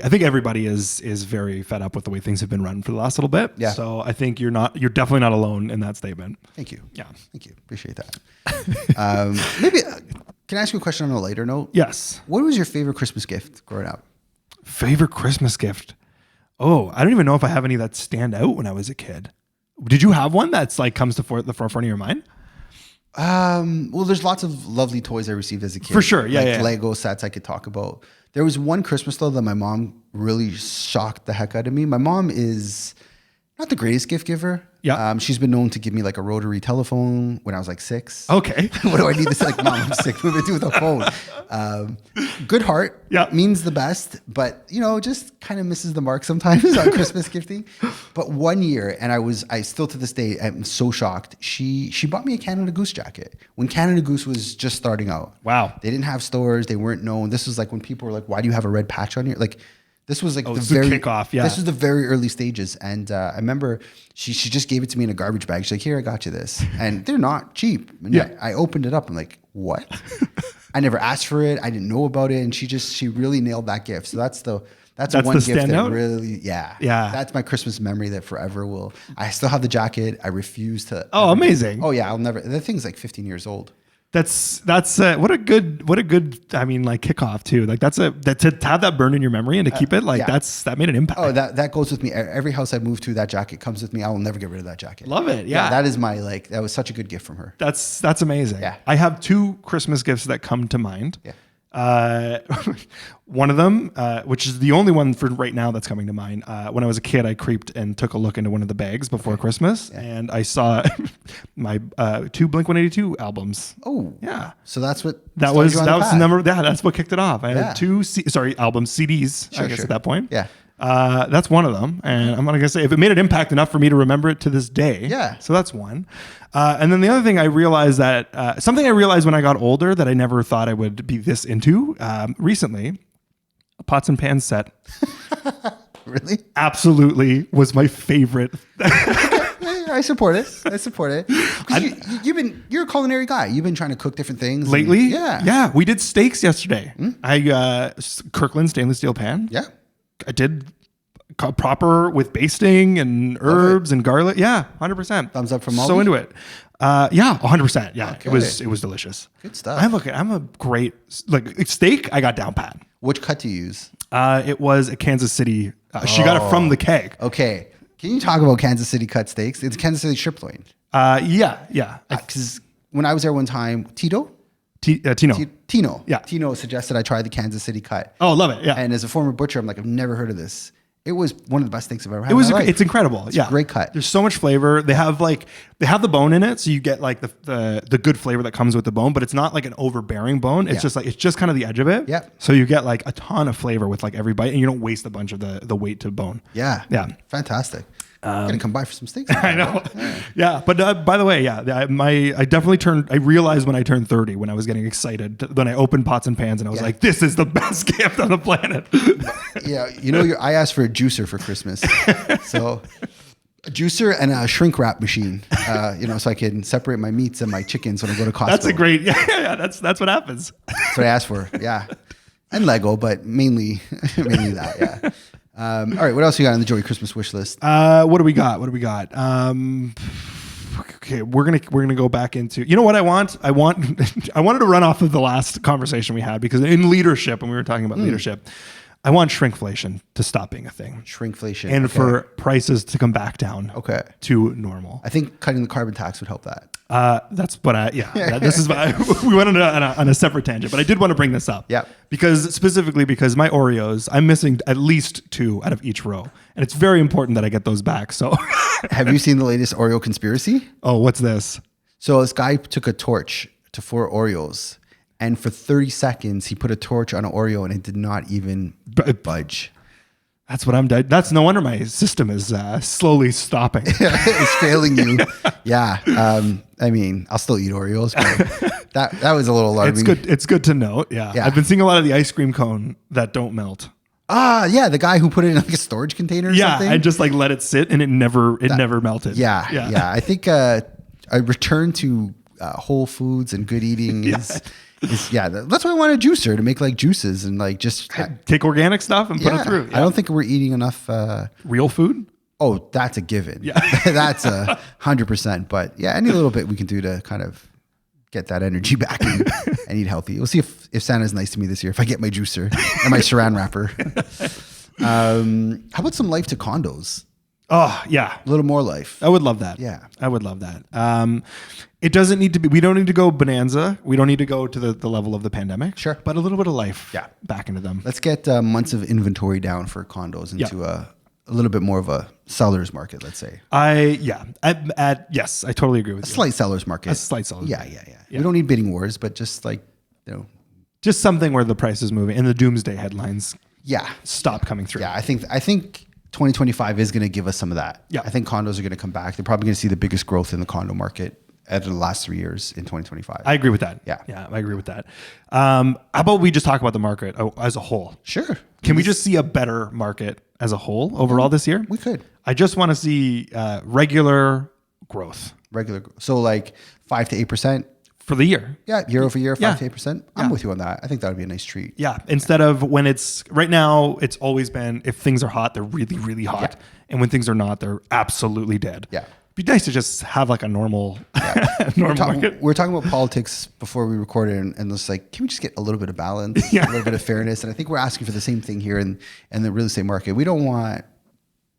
is very fed up with the way things have been run for the last little bit. Yeah. So I think you're definitely not alone in that statement. Thank you. Yeah. Thank you. Appreciate that. Maybe can I ask you a question on a lighter note? Yes. What was your favorite Christmas gift growing up? Favorite Christmas gift? Oh, I don't even know if I have any that stand out when I was a kid. Did you have one that's like comes to the forefront of your mind? Well, there's lots of lovely toys I received as a kid. For sure. Yeah. Like Lego sets I could talk about. There was one Christmas though that my mom really shocked the heck out of me. My mom is not the greatest gift giver. Yeah. She's been known to give me like a rotary telephone when I was like 6. Okay. What do I need to say? Like, Mom, I'm sick. What do I do with a phone? Good heart. Yeah. Means the best, but you know, just kind of misses the mark sometimes on Christmas gifting. But one year, and I still to this day, I'm so shocked. She bought me a Canada Goose jacket when Canada Goose was just starting out. Wow. They didn't have stores. They weren't known. This was like when people were like, why do you have a red patch on your, like, this was like the kickoff. Yeah. This was the very early stages. And I remember she just gave it to me in a garbage bag. She's like, here, I got you this. And they're not cheap. And Yeah. I opened it up. I'm like, what? I never asked for it. I didn't know about it. And she really nailed that gift. So that's one the gift that standout? really, Yeah. That's my Christmas memory that forever will. I still have the jacket. I refuse to. Oh, amazing. Oh yeah. I'll never, the thing's like 15 years old. That's what a good I mean, like kickoff too. Like to have that burn in your memory and to keep it like that made an impact. Oh, that goes with me. Every house I move to, that jacket comes with me. I will never get rid of that jacket. Love it. Yeah. That is that was such a good gift from her. That's amazing. Yeah. I have 2 Christmas gifts that come to mind. Yeah. One of them, which is the only one for right now that's coming to mind. When I was a kid, I creeped and took a look into one of the bags before Christmas, and I saw my 2 Blink-182 albums. Oh, yeah. So that's what that was the number. Yeah, that's what kicked it off. I had 2 albums, CDs. I guess sure. at that point. Yeah. That's one of them, and I'm gonna say if it made an impact enough for me to remember it to this day. Yeah. So that's one. And then the other thing I realized that something I realized when I got older that I never thought I would be this into recently, a pots and pans set. Really? Absolutely was my favorite. I I support it. I support it. 'Cause you're a culinary guy. You've been trying to cook different things lately. Yeah. We did steaks yesterday. I Kirkland stainless steel pan. Yeah. I did proper with basting and herbs and garlic. Yeah, 100%. Thumbs up from So Molly? into it. Yeah, 100%. Yeah, Okay. it was delicious. Good stuff. I'm a great steak. I got down pat. Which cut do you use? It was a Kansas City. She got it from the keg. Okay. Can you talk about Kansas City cut steaks? It's Kansas City strip loin. Yeah. Because when I was there one time, Tino? Tino. Yeah. Tino suggested I try the Kansas City cut. Oh, love it. Yeah. And as a former butcher, I'm like, I've never heard of this. It was one of the best things I've ever had. It's incredible. It's a great cut. There's so much flavor. They have the bone in it, so you get like the good flavor that comes with the bone, but it's not like an overbearing bone. It's just kind of the edge of it. Yeah. So you get like a ton of flavor with like every bite, and you don't waste a bunch of the weight to bone. Yeah. Yeah. Fantastic. Gonna come by for some steaks. I know. Yeah. But by the way, I realized when I turned 30 when I was getting excited when I opened pots and pans and I was like, this is the best gift on the planet. Yeah. I asked for a juicer for Christmas. So a juicer and a shrink wrap machine, so I can separate my meats and my chickens when I go to Costco. That's a great, that's what happens. That's what I asked for. Yeah. And Lego, but mainly that. Yeah. All right, what else you got on the Joey Christmas wish list? What do we got? Okay, we're gonna go back into. You know what I want? I wanted to run off of the last conversation we had because in leadership, when we were talking about leadership, I want shrinkflation to stop being a thing. Shrinkflation, and for prices to come back down. Okay. To normal. I think cutting the carbon tax would help that. That's what this is why we went on a separate tangent, but I did want to bring this up. Yeah. Because my Oreos, I'm missing at least 2 out of each row. And it's very important that I get those back. So have you seen the latest Oreo conspiracy? Oh, what's this? So this guy took a torch to 4 Oreos and for 30 seconds he put a torch on an Oreo and it did not even budge. That's what I'm doing. That's no wonder my system is slowly stopping. It's failing you. Yeah. I'll still eat Oreos, but that was a little alarming. It's good to note. Yeah. I've been seeing a lot of the ice cream cone that don't melt. Yeah. The guy who put it in like a storage container or something. Yeah. I just like let it sit and it never melted. Yeah. I think a return to whole foods and good eating is that's why I want a juicer to make like juices and like just take organic stuff and put it through. Yeah. I don't think we're eating enough real food. Oh, that's a given. Yeah. That's 100%. But yeah, any little bit we can do to kind of get that energy back and eat healthy. We'll see if Santa's nice to me this year, if I get my juicer and my saran wrapper. How about some life to condos? Oh, yeah. A little more life. I would love that. Yeah. I would love that. It doesn't need to be, we don't need to go bonanza. We don't need to go to the level of the pandemic. Sure. But a little bit of life back into them. Let's get months of inventory down for condos into a little bit more of a seller's market, let's say. Yes, I totally agree with you. Slight seller's market. A slight seller's market. Yeah. We don't need bidding wars, but just like, just something where the price is moving and the doomsday headlines Yeah. stop coming through. Yeah, I think 2025 is going to give us some of that. Yeah. I think condos are going to come back. They're probably going to see the biggest growth in the condo market in the last 3 years in 2025. I agree with that. Yeah. Yeah, I agree with that. How about we just talk about the market as a whole? Sure. Can we just see a better market as a whole overall this year? We could. I just want to see regular growth. So like 5 to 8%. For the year. Yeah, year over year, 5 to 8%. I'm Yeah. with you on that. I think that would be a nice treat. Yeah. Instead of when it's right now, it's always been if things are hot, they're really, really hot. Yeah. And when things are not, they're absolutely dead. Yeah. It'd be nice to just have like a normal, market. We were talking about politics before we recorded, and it's like, can we just get a little bit of balance, Yeah. a little bit of fairness? And I think we're asking for the same thing here in the real estate market. We don't want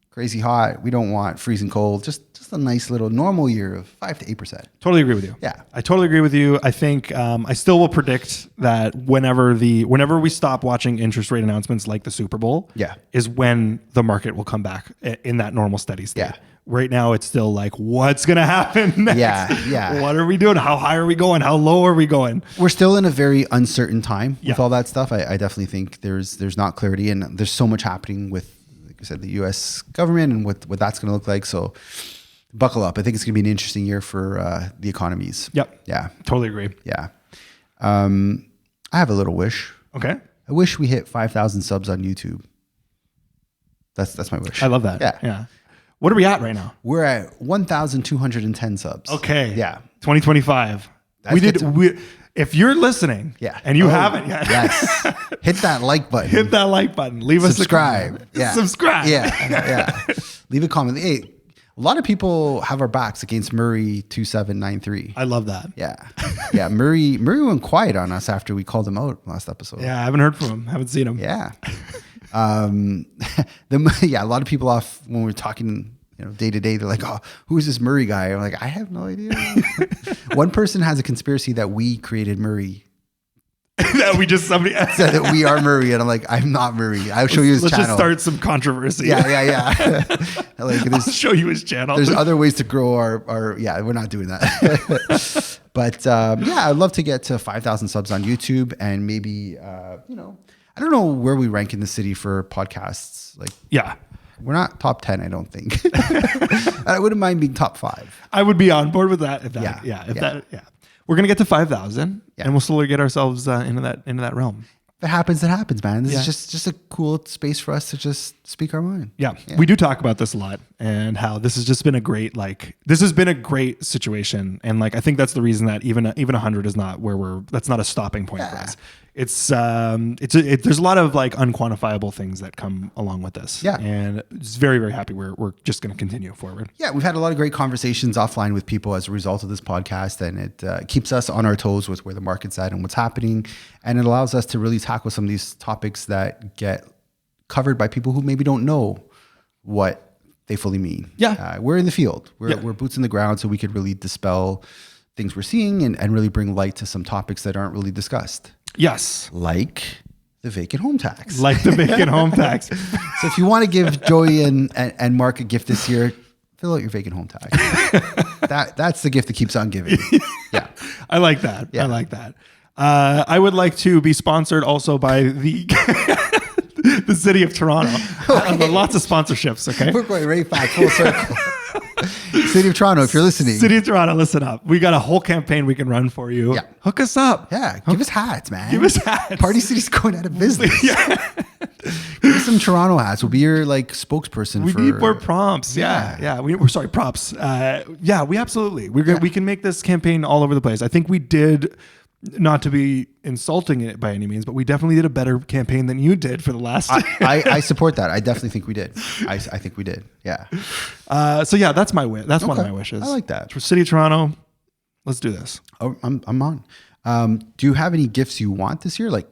crazy hot. We don't want freezing cold. Just a nice little normal year of 5 to 8%. Totally agree with you. Yeah. I totally agree with you. I think I still will predict that whenever we stop watching interest rate announcements like the Super Bowl, is when the market will come back in that normal steady state. Yeah. Right now, it's still like, what's going to happen next? Yeah. What are we doing? How high are we going? How low are we going? We're still in a very uncertain time with Yeah. all that stuff. I definitely think there's not clarity, and there's so much happening with, like I said, the U.S. government and what that's going to look like. So buckle up. I think it's going to be an interesting year for the economies. Yep. Yeah. Totally agree. Yeah. I have a little wish. Okay. I wish we hit 5,000 subs on YouTube. That's my wish. I love that. Yeah. Yeah. What are we at right now? We're at 1,210 subs. Okay. Yeah. 2025. If you're listening and you haven't yet, yes, hit that like button. Hit that like button. Leave us subscribe. Yeah. Subscribe. Yeah. Leave a comment. Hey, a lot of people have our backs against Murray 2793. I love that. Yeah. Murray went quiet on us after we called him out last episode. Yeah, I haven't heard from him. Haven't seen him. Yeah. A lot of people off when we're talking, day to day, they're like, "Oh, who is this Murray guy?" I'm like, I have no idea. One person has a conspiracy that we created Murray. That somebody said that we are Murray, and I'm like, I'm not Murray. I'll show you his channel. Let's just start some controversy. Yeah. I'll show you his channel. There's other ways to grow our. Yeah, we're not doing that. But I'd love to get to 5,000 subs on YouTube, and maybe I don't know where we rank in the city for podcasts. We're not top 10, I don't think. I wouldn't mind being top 5. I would be on board with that. We're gonna get to 5,000, and we'll slowly get ourselves into that realm. If it happens, it happens, man. This is just a cool space for us to just speak our mind. Yeah, we do talk about this a lot, and how this has just been a great situation, and I think that's the reason that even 100 is not that's not a stopping point for us. There's a lot of unquantifiable things that come along with this. Yeah. And it's very, very happy we're just going to continue forward. Yeah. We've had a lot of great conversations offline with people as a result of this podcast, and it keeps us on our toes with where the market's at and what's happening. And it allows us to really tackle some of these topics that get covered by people who maybe don't know what they fully mean. Yeah. We're in the field. We're boots in the ground, so we could really dispel things we're seeing and really bring light to some topics that aren't really discussed. Yes. Like the vacant home tax. So if you want to give Joey and Mark a gift this year, fill out your vacant home tax. That's the gift that keeps on giving. Yeah. I like that. Yeah. I like that. I would like to be sponsored also by the the city of Toronto. Okay. Lots of sponsorships, okay? We're going right back full circle. City of Toronto, if you're listening. City of Toronto, listen up. We got a whole campaign we can run for you. Yeah. Hook us up. Yeah. Give us hats, man. Give us hats. Party City's going out of business. Yeah. Give us some Toronto hats. We'll be your spokesperson. We need more prompts. Yeah. We're sorry, props. We absolutely. We can make this campaign all over the place. I think we did, not to be insulting it by any means, but we definitely did a better campaign than you did for the last. I support that. I definitely think we did. I think we did. Yeah. That's my wish. That's one of my wishes. I like that. For City of Toronto, let's do this. Oh, I'm on. Do you have any gifts you want this year? Like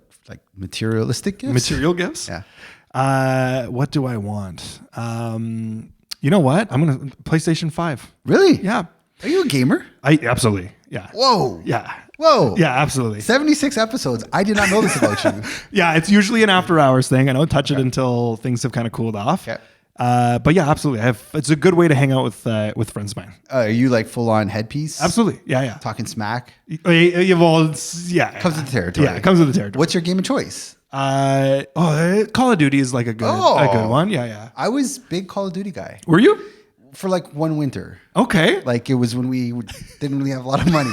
materialistic gifts? Material gifts? Yeah. What do I want? You know what? I'm going to PlayStation 5. Really? Yeah. Are you a gamer? Absolutely. Yeah. Whoa. Yeah. Whoa. Yeah, absolutely. 76 episodes. I did not know this about you. Yeah, it's usually an after hours thing. I don't touch it until things have kind of cooled off. Okay. But yeah, absolutely. It's a good way to hang out with friends of mine. Are you full on headpiece? Absolutely. Yeah. Talking smack? Well, Comes with the territory. Yeah, it comes with the territory. What's your game of choice? Call of Duty is a good one. Yeah. I was big Call of Duty guy. Were you? For one winter. Okay. It was when we didn't really have a lot of money.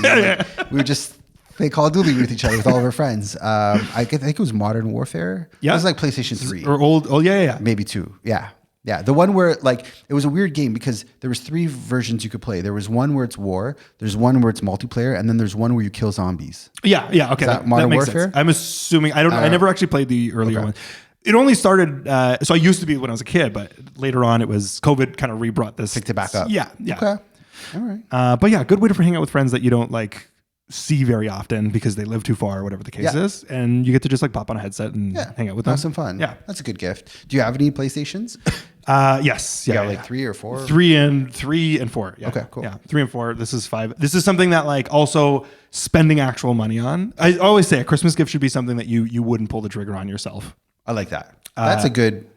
We would just play Call of Duty with each other with all of our friends. I think it was Modern Warfare. Yeah. It was PlayStation 3. Or old. Oh, yeah. Maybe 2. Yeah. Yeah. The one where it was a weird game because there was 3 versions you could play. There was one where it's war, there's one where it's multiplayer, and then there's one where you kill zombies. Yeah. Okay. That Modern Warfare? Sense. I'm assuming, I never actually played the earlier one. It only started, so I used to be when I was a kid, but later on it was COVID kind of rebrought this. Picked it back up. Yeah. Okay. All right. But yeah, good way to hang out with friends that you don't see very often because they live too far or whatever the case is. And you get to just pop on a headset and hang out with them. Have some fun. Yeah. That's a good gift. Do you have any PlayStations? Yes. Yeah. 3 or 4? 3 and 4. Yeah. Okay, cool. Yeah. 3 and 4. This is 5. This is something that also spending actual money on. I always say a Christmas gift should be something that you wouldn't pull the trigger on yourself. I like that. That's a good,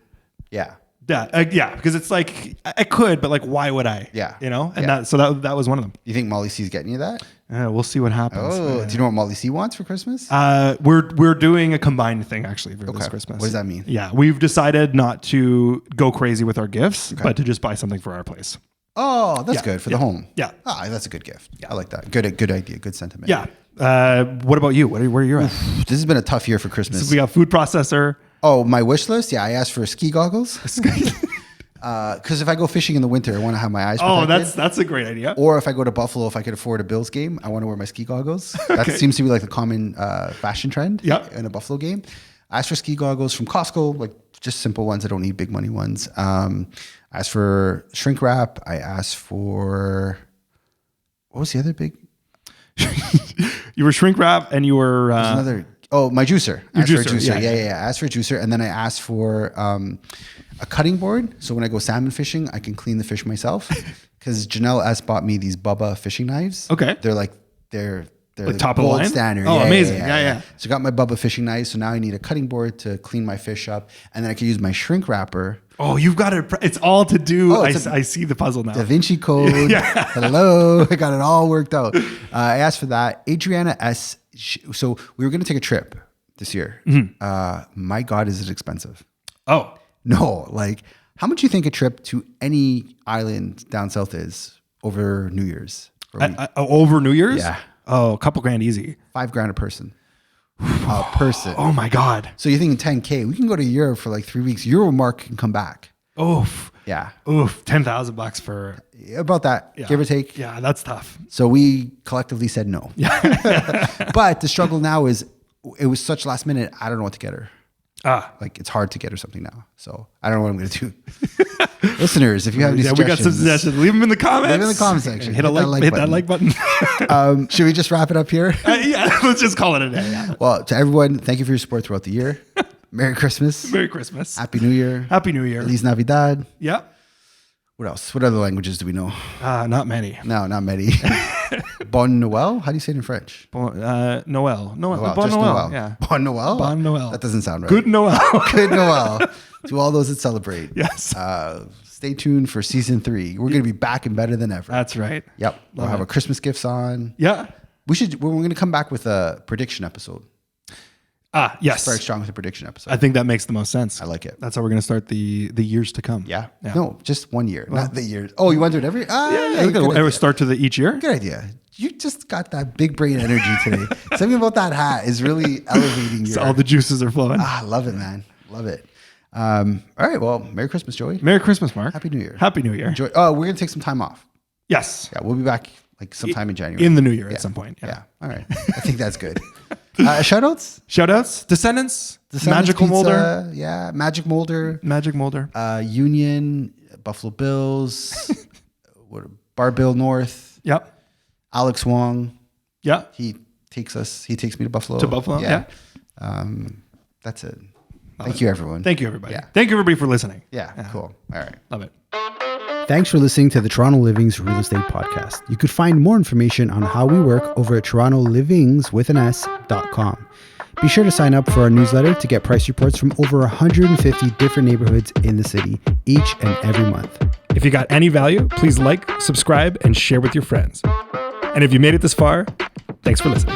yeah. Yeah, because it's I could, but why would I? Yeah. And that was one of them. You think Molly C's getting you that? We'll see what happens. Oh, do you know what Molly C wants for Christmas? We're doing a combined thing actually for this Christmas. What does that mean? Yeah, we've decided not to go crazy with our gifts, but to just buy something for our place. Oh, that's good for the home. Yeah. That's a good gift. Yeah. I like that. Good idea. Good sentiment. Yeah. What about you? Where are you at? This has been a tough year for Christmas. So we got food processor. Oh, my wish list? Yeah, I asked for ski goggles. Because if I go fishing in the winter, I want to have my eyes protected. Oh, that's a great idea. Or if I go to Buffalo, if I could afford a Bills game, I want to wear my ski goggles. That seems to be like the common fashion trend in a Buffalo game. I asked for ski goggles from Costco, like just simple ones. I don't need big money ones. I asked for shrink wrap. I asked for, what was the other big? You were shrink wrap and you were... my juicer. Your juicer. For a juicer. Yeah. I asked for a juicer, and then I asked for a cutting board. So when I go salmon fishing, I can clean the fish myself. Because Janelle S bought me these Bubba fishing knives. Okay. They're the top of the line? standard. Oh, amazing. Yeah. So I got my Bubba fishing knives. So now I need a cutting board to clean my fish up, and then I can use my shrink wrapper. Oh, you've got it. It's all to do. I see the puzzle now. Da Vinci Code. Hello. I got it all worked out. I asked for that. Adriana S. So we were going to take a trip this year. My God, is it expensive? Oh. No. Like, how much do you think a trip to any island down south is over New Year's? Over New Year's? Yeah. Oh, a couple grand easy. $5,000 a person. A person. Oh my God. So you're thinking 10K. We can go to Europe for like 3 weeks. Euromark can come back. Oof. Yeah. Oof. $10,000 for... About that, give or take. Yeah, that's tough. So we collectively said no. But the struggle now is, it was such last minute, I don't know what to get her. Like, it's hard to get her something now. So I don't know what I'm going to do. Listeners, if you have any suggestions. We got some suggestions. Leave them in the comments. Leave them in the comment section. Hit that like button. Should we just wrap it up here? Yeah, let's just call it a day. Yeah. Well, to everyone, thank you for your support throughout the year. Merry Christmas. Merry Christmas. Happy New Year. Happy New Year. Feliz Navidad. Yeah. What else? What other languages do we know? Not many. No, not many. Bon Noel? How do you say it in French? Noel. Noel. Bon Noel. Yeah. Bon Noel? Bon Noel. That doesn't sound right. Good Noel. Good Noel. To all those that celebrate. Yes. Stay tuned for season 3. We're going to be back and better than ever. That's right. Yep. We'll have our Christmas gifts on. Yeah. We're going to come back with a prediction episode. Yes. Very strong with a prediction episode. I think that makes the most sense. I like it. That's how we're going to start the years to come. Yeah. No, just 1 year, not the years. Oh, you want to do it every? Yeah. Start to each year. Good idea. You just got that big brain energy today. Something about that hat is really elevating your... all the juices are flowing. I love it, man. Love it. All right. Well, Merry Christmas, Joey. Merry Christmas, Mark. Happy New Year. Happy New Year. Enjoy. Oh, we're going to take some time off. Yes. Yeah, we'll be back like sometime in January. In the new year at some point. Yeah. All right. I think that's good. Shoutouts? Shoutouts? Descendants Pizza, Magical Molder. Yeah. Magic Molder. Union. Buffalo Bills. Bar Bill North. Yep. Alex Wong. Yeah. He takes me to Buffalo. To Buffalo. Yeah. That's it. Thank you, everyone. Thank you, everybody. Yeah. Thank you, everybody, for listening. Yeah. Cool. All right. Love it. Thanks for listening to the Toronto Livings Real Estate Podcast. You could find more information on how we work over at torontolivings.com. Be sure to sign up for our newsletter to get price reports from over 150 different neighborhoods in the city each and every month. If you got any value, please like, subscribe, and share with your friends. And if you made it this far, thanks for listening.